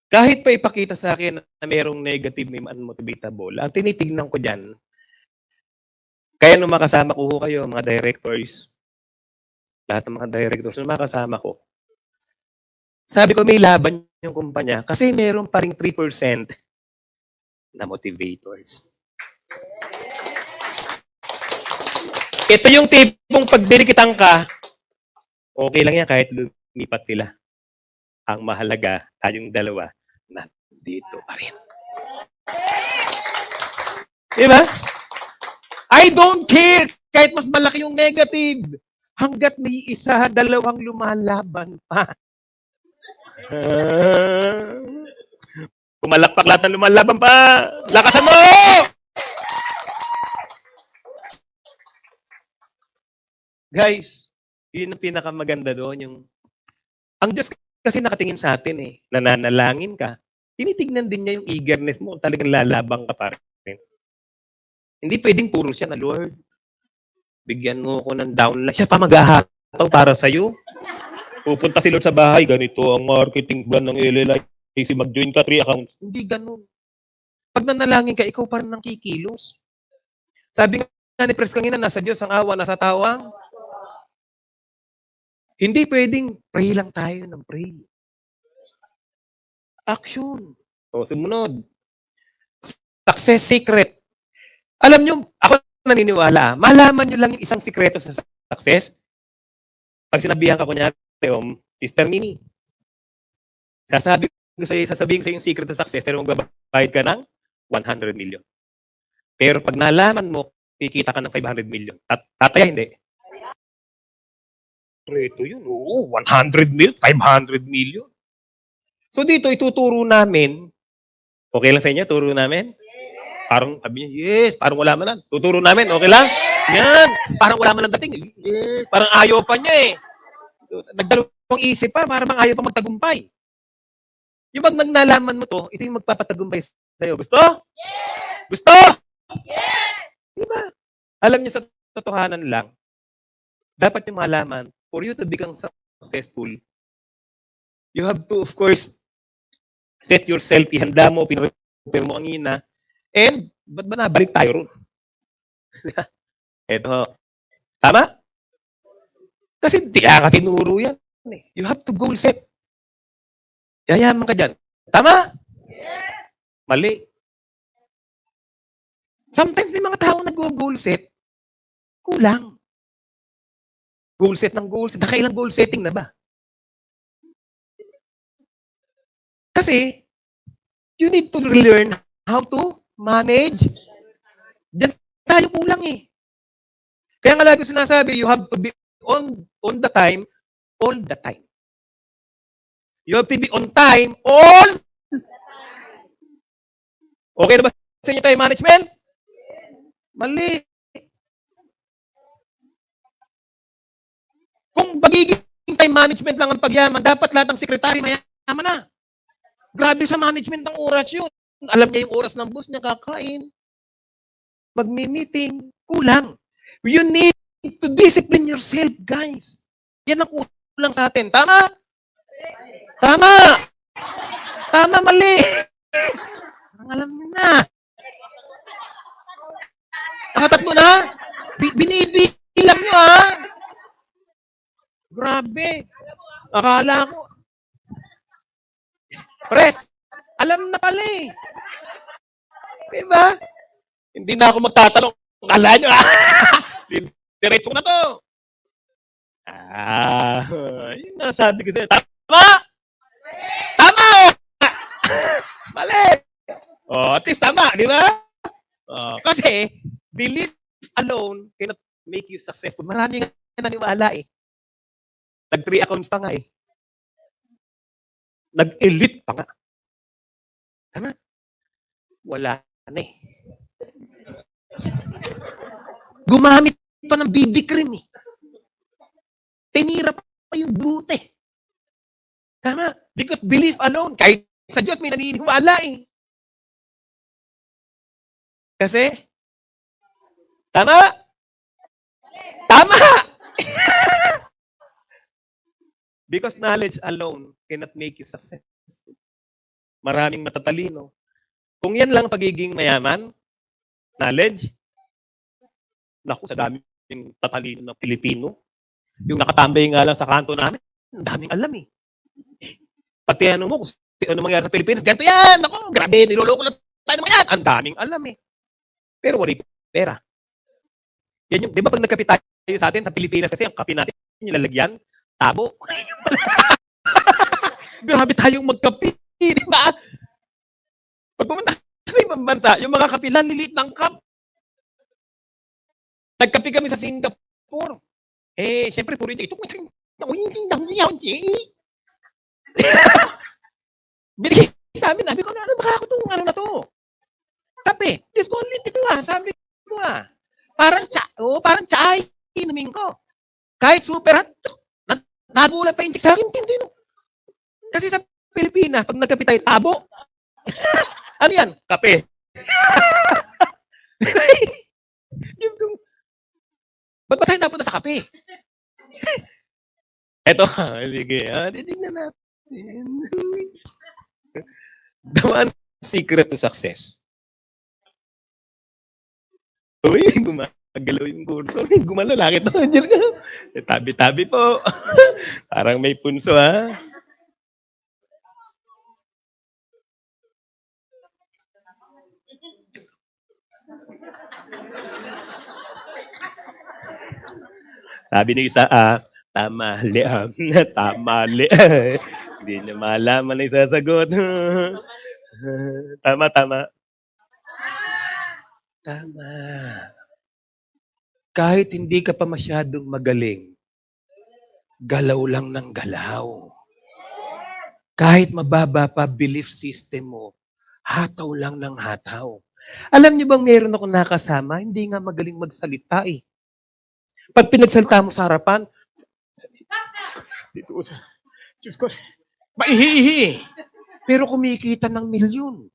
kahit pa ipakita sa akin na merong negative, may unmotivatable, ang tinitignan ko dyan, kaya nung makasama ko kayo, mga directors, lahat ng mga directors, nung makasama ko, sabi ko may laban yung kumpanya kasi meron pa ring 3% na motivators. Ito yung tipong pag dinikitan ka, okay lang yan kahit lumipat sila. Ang mahalaga, tayong dalawa, nandito pa rin. Diba? I don't care kahit mas malaki yung negative. Hanggat may isa, dalawang lumalaban pa. Pumalakpak lahat ng lumalaban pa. Lakasan mo! Guys, yun ang pinakamaganda doon. Yung ang Diyos kasi nakatingin sa atin eh. Nananalangin ka. Tinitignan din niya yung eagerness mo. Talagang lalabang ka pa rin. Hindi pwedeng puro siya na, Lord, bigyan mo ko ng downline. Siya pa maghahataw para sa'yo. Pupunta si Lord sa bahay, ganito ang marketing plan ng LLIC, mag-join ka 3 accounts. Hindi ganun. Pag nanalangin ka, ikaw pa rin ang kikilos. Sabi nga ni Pres kanina, nasa Diyos ang awa, nasa tawang. Hindi pwedeng pray lang tayo ng pray. Action. O, sumunod. Success secret. Alam nyo, ako naniniwala, malaman nyo lang yung isang sikreto sa success. Pag sinabihan ka kunyari, Sister Mini, sasabihin ko sa yung secret sa success, pero magbabayad ka ng 100 million. Pero pag nalaman mo, kikita ka ng 500 million. Tataya, hindi. Reto yun. Oo, 100 million, 500 million. So dito, ituturo namin. Okay lang sa inyo? Turo namin? Parang sabi niya, yes. Parang wala man. Tuturo namin. Okay lang? Yan. Parang wala man ang dating. Yes. Parang ayaw pa niya eh. Nagdalawang isip pa. Parang ayaw pa magtagumpay. Yung pag nalaman mo to, ito yung magpapatagumpay sa'yo. Gusto? Yes! Gusto? Yes! Diba? Alam niyo sa totohanan lang, dapat yung malaman, for you to become successful, you have to, of course, set yourself, ihanda mo, pinrepare mo ang ina, and, ba't ba nabalik tayo ron? Eto. Tama? Kasi di ka tinuro yan. You have to goal set. Yayaman ka dyan. Tama? Yes! Mali. Sometimes may mga tao nag-goal set, kulang. Goal set ng goal set. Nakailang goal setting na ba? Kasi, you need to learn how to manage. Diyan tayo kulang eh. Kaya nga lagi sinasabi, you have to be on the time, all the time. You have to be on time, all the time. Okay na ba sa inyo time management? Mali. Kung magiging time management lang ang pagyaman, dapat lahat ng sekretary mayaman na. Grabe sa management ng oras yun. Alam niya yung oras ng boss niya, kakain. Magmi-meeting. Kulang. You need to discipline yourself, guys. Yan ang kulang sa atin. Tama? Tama! Tama, mali! Alam mo na. Nakatatlo na? Binibilang nyo, ha? Grabe. Akala ko. Pres, alam na pala eh. Diba? Hindi na ako magtatanong. Akala nyo, ha? Diretso na to. Yun na sabi ko sa'yo. Tama! Tama! Mali! At least tama, di ba? Kasi, belief alone cannot make you successful. Marami nga naniwala eh. Nag-3 accounts pa nga eh. Nag-elite pa nga. Tama? Wala na eh. Gumamit pa ng BB cream eh. Tinira pa yung brute. Tama? Because belief alone, kahit sa Diyos may naniniwala eh. Kasi, tama? Tama! Because knowledge alone cannot make you successful. Maraming matatalino. Kung yan lang pagiging mayaman, knowledge, naku, sa daming tatalino ng Pilipino, yung nakatambay nga lang sa kanto namin, ang daming alam eh. Pati ano mo, kung ano mangyari sa Pilipinas, ganito yan, naku, grabe, niloloko lang tayo naman yan. Ang daming alam eh. Pero wala pera. Yan yung, di ba pag nagkape tayo sa atin, sa Pilipinas kasi, ang kape natin, nilalagyan, tabo. Grabe tayong magkape, di ba? Pag pumunta sa ibang bansa, yung mga kapilan, lilit ng cup. Nagkape kami sa Singapore. Eh, syempre, puro ito. Binigay sa amin, sabi ko, ano baka ako itong ano na to? Kape. Diyos ko, ulit ito sabi ko parang chai, inumin ko. Kahit super hot, nagulat pa yung chick sa akin, hindi no. Kasi sa Pilipinas, pag nagkape tayo, tabo. Ano yan? Kape. Ba't ba tayo napunta sa kape? Eto, sige. Titignan natin. The one secret to success. Uy, gumagalaw yung kurso. Gumalaw, nakita ko. Tabi-tabi po. Parang may punso, ha? Sabi ng isa, tama, liam, tama, liam. Hindi niya malaman ang sasagot. Tama, tama. Tama. Kahit hindi ka pa masyadong magaling, galaw lang ng galaw. Kahit mababa pa belief system mo, hataw lang ng hataw. Alam niyo bang meron akong nakasama, hindi nga magaling magsalita eh. Pag pinagsalita mo sa harapan, dito sa, Diyos ko, maihi-ihi. Pero kumikita ng milyon.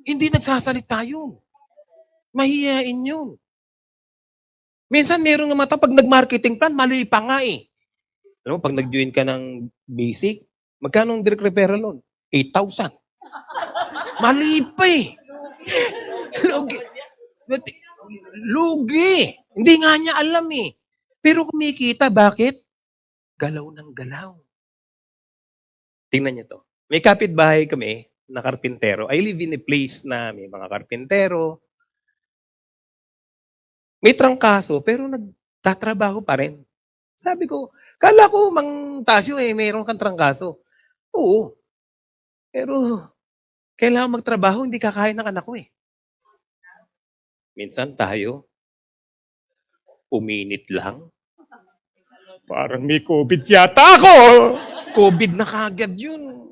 Hindi nagsasalita yun. Mahihain yun. Minsan meron nga mata, pag nag-marketing plan, mali pa nga eh. Alam mo, pag nag-join ka ng basic, magkano ang direct referral loan? 8,000. Mali pa eh. Lugi. Hindi nga niya alam eh. Pero kumikita, bakit? Galaw ng galaw. Tingnan niyo to. May kapitbahay kami na karpintero. I live in a place na may mga karpintero. May trangkaso, pero nagtatrabaho pa rin. Sabi ko, kala ko, Mang Tasyo, mayroon kang trangkaso. Oo. Pero, kailangan magtrabaho, hindi kakain ng anak ko eh. Minsan tayo, uminit lang. Parang may COVID yata ako. COVID na kagad yun.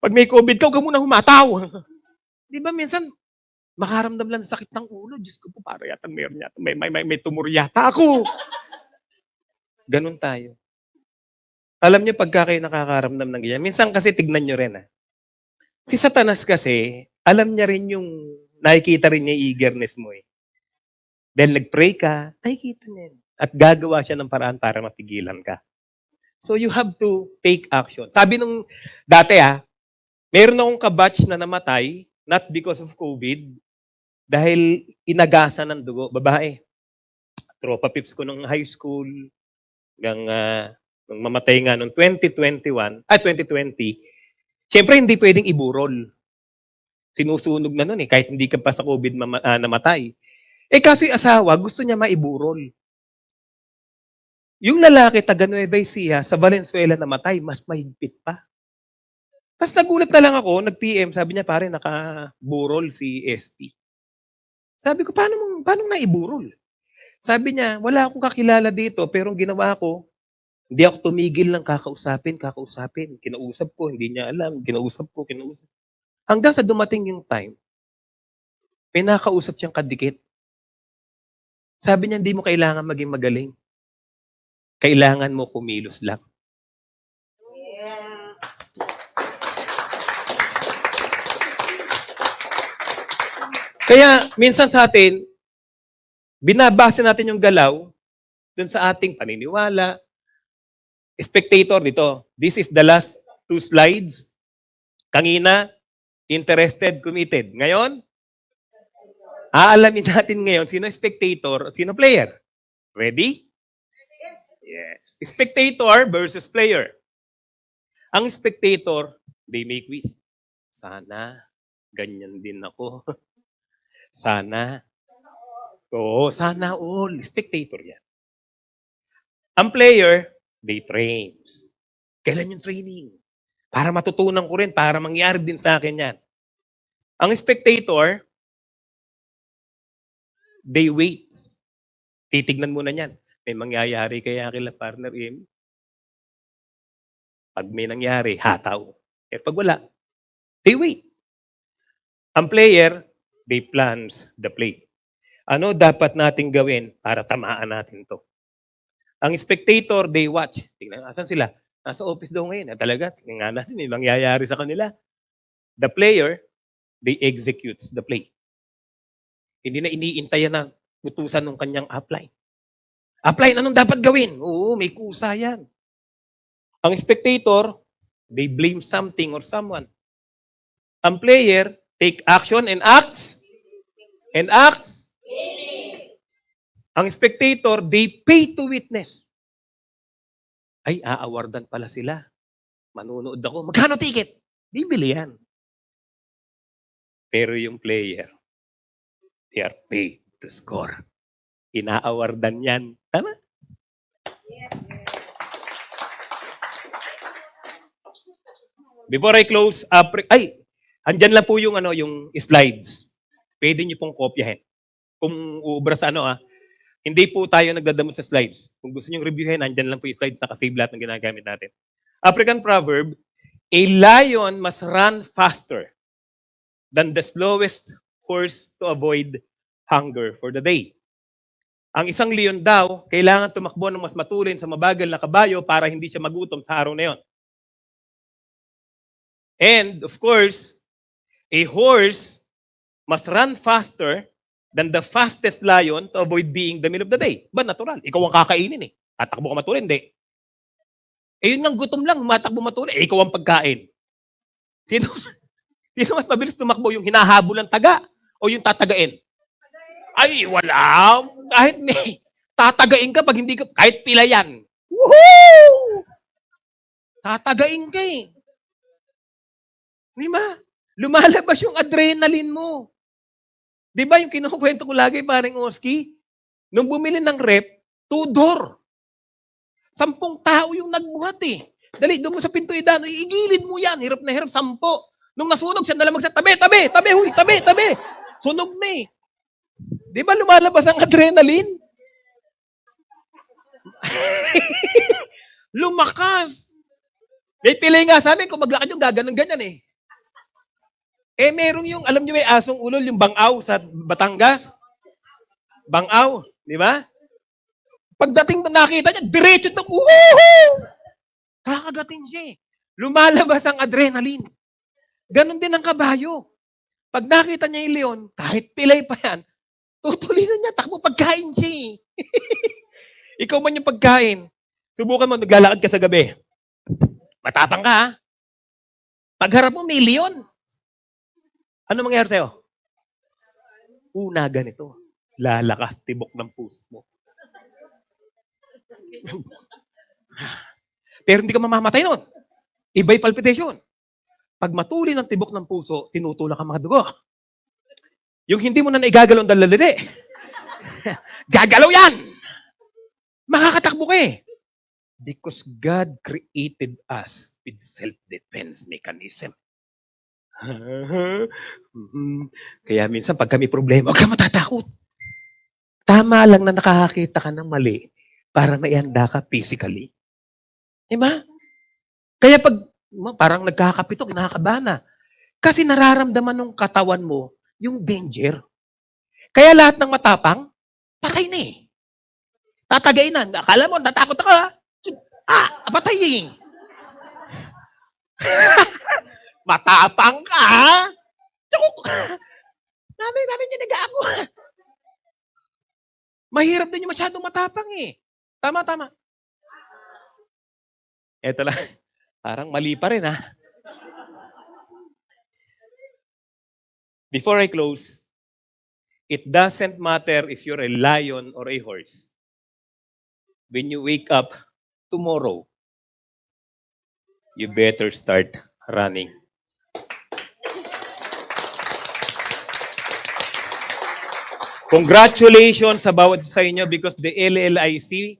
Pag may COVID ka, huwag muna humataw. Di ba minsan, makaramdam lang ng sakit ng ulo. Diyos ko po, parang yata meron yata. May tumor yata ako. Ganon tayo. Alam niyo, pagka kayo nakakaramdam ng ganyan, minsan kasi tignan niyo rin. Si Satanas kasi, alam niya rin yung, nakikita rin niya yung eagerness mo eh. Dahil nag-pray ka, nakikita niya. At gagawa siya ng paraan para mapigilan ka. So you have to take action. Sabi nung dati meron akong kabatch na namatay, not because of COVID, dahil inagasan ng dugo, babae. Tropa pips ko nung high school, hanggang nung mamatay nga nung 2020, syempre hindi pwedeng iburol. Sinusunog na nun kahit hindi ka pa sa COVID namatay. Kasi yung asawa, gusto niya maiburol. Yung lalaki, taga Nueva Ecija, sa Valenzuela namatay, mas mahigpit pa. Tapos nagulat na lang ako, nag-PM, sabi niya, pare, nakaburol si SP. Sabi ko, paano naiburol? Sabi niya, wala akong kakilala dito, pero ang ginawa ko, hindi ako tumigil ng kakausapin. Kinausap ko, hindi niya alam. Kinausap. Hanggang sa dumating yung time, may nakausap siyang kadikit. Sabi niya, hindi mo kailangan maging magaling. Kailangan mo kumilos lang. Kaya, minsan sa atin, binabase natin yung galaw dun sa ating paniniwala. Spectator dito. This is the last 2 slides. Kanina, interested, committed. Ngayon, aalamin natin ngayon sino spectator at sino player. Ready? Yes. Spectator versus player. Ang spectator, they make wish. Sana, ganyan din ako. Sana. Oo, sana all. Spectator yan. Ang player, they trains. Kailan yung training? Para matutunan ko rin, para mangyari din sa akin yan. Ang spectator, they wait. Titignan muna yan. May mangyayari kaya kila partner M? Pag may nangyari, hataw. Pag wala, they wait. Ang player, they plans the play. Ano dapat nating gawin para tamaan natin to? Ang spectator, they watch. Tingnan, asan sila? Nasa office daw ngayon. Talaga, tingnan natin, may mangyayari sa kanila. The player, they executes the play. Hindi na iniintayan na utusan ng kanyang upline. Apply, anong dapat gawin? Oo, may kusa yan. Ang spectator, they blame something or someone. Ang player, take action and acts. And acts. Ang spectator, they pay to witness. Ay, aawardan pala sila. Manunood ako. Magkano ticket? Bibili yan. Pero yung player, they are paid to score. Inaawardan yan. Tama? Before I close, andyan lang po yung yung slides. Pwede niyo pong kopyahin. Kung uubra sa hindi po tayo nagdadamot sa slides. Kung gusto niyo reviewin, andyan lang po yung slides, nakasave lahat ng ginagamit natin. African proverb, a lion must run faster than the slowest horse to avoid hunger for the day. Ang isang leon daw, kailangan tumakbo ng mas matulin sa mabagal na kabayo para hindi siya magutom sa araw na yon. And, of course, a horse must run faster than the fastest lion to avoid being the meal of the day. Ba, natural. Ikaw ang kakainin eh. Tatakbo ka matulin, hindi. Yun nga, gutom lang, matakbo matulin. Ikaw ang pagkain. Sino mas mabilis tumakbo? Yung hinahabol ng taga o yung tatagain? Ay, wala. Kahit may tatagain ka pag hindi ka, kahit pila yan. Woohoo! Tatagain ka eh. Di ba? Lumalabas yung adrenaline mo. Di ba yung kinukwento ko lagi, paring Oski? Nung bumili ng rep, 2-door. 10 tao yung nagbuhat eh. Dali, doon mo sa pinto idano, igilid mo yan. Hirap na hirap, 10. Nung nasunog, siya na lang tabi, huy, tabi. Sunog na eh. Di ba lumalabas ang adrenaline? Lumakas. May pili nga sa amin, kung maglakad yung gaganon-ganyan eh. Merong yung, alam niyo may asong ulol, yung bangaw sa Batangas. Bangaw, di ba? Pagdating na nakita niya, diretso na, woohoo! Kakagatin siya eh. Lumalabas ang adrenaline. Ganon din ang kabayo. Pag nakita niya yung leon, kahit pilay pa yan, tutulinan niya, takbo pagkain siya eh. Ikaw man yung pagkain. Subukan mo, naglalakad ka sa gabi. Matapang ka ha. Pagharap mo, may leon. Ano mangyayari sa'yo? Una, ganito. Lalakas tibok ng puso mo. Pero hindi ka mamamatay nun. Iba'y palpitation. Pag matuli ng tibok ng puso, tinutulak ang mga dugo. Yung hindi mo na naigagalaw ang dalaliri. Gagalaw yan! Makakatakbo ka eh. Because God created us with self-defense mechanism. Kaya minsan pag kami problema, huwag ka matatakot. Tama lang na nakakakita ka ng mali para maihanda ka physically. Diba? Kaya pag parang nagkakapitok, nakakabana. Kasi nararamdaman ng katawan mo yung danger. Kaya lahat ng matapang, patay na eh. Tatagay na. Akala mo, natakot ka. Patay eh. Matapang ka, ha? Namin ninaga ako. Mahirap din yung masyadong matapang eh. Tama. Eto lang. Parang mali pa rin, ha? Before I close, it doesn't matter if you're a lion or a horse. When you wake up tomorrow, you better start running. Congratulations sa bawat sa inyo because the LLIC,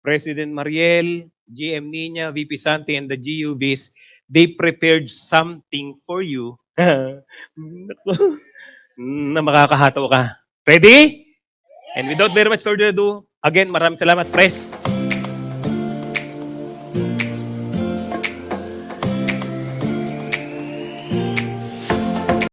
President Mariel, GM Nina, VP Santi, and the GUVs, they prepared something for you na makakahataw ka. Ready? And without very much further ado, again, maraming salamat, Pres.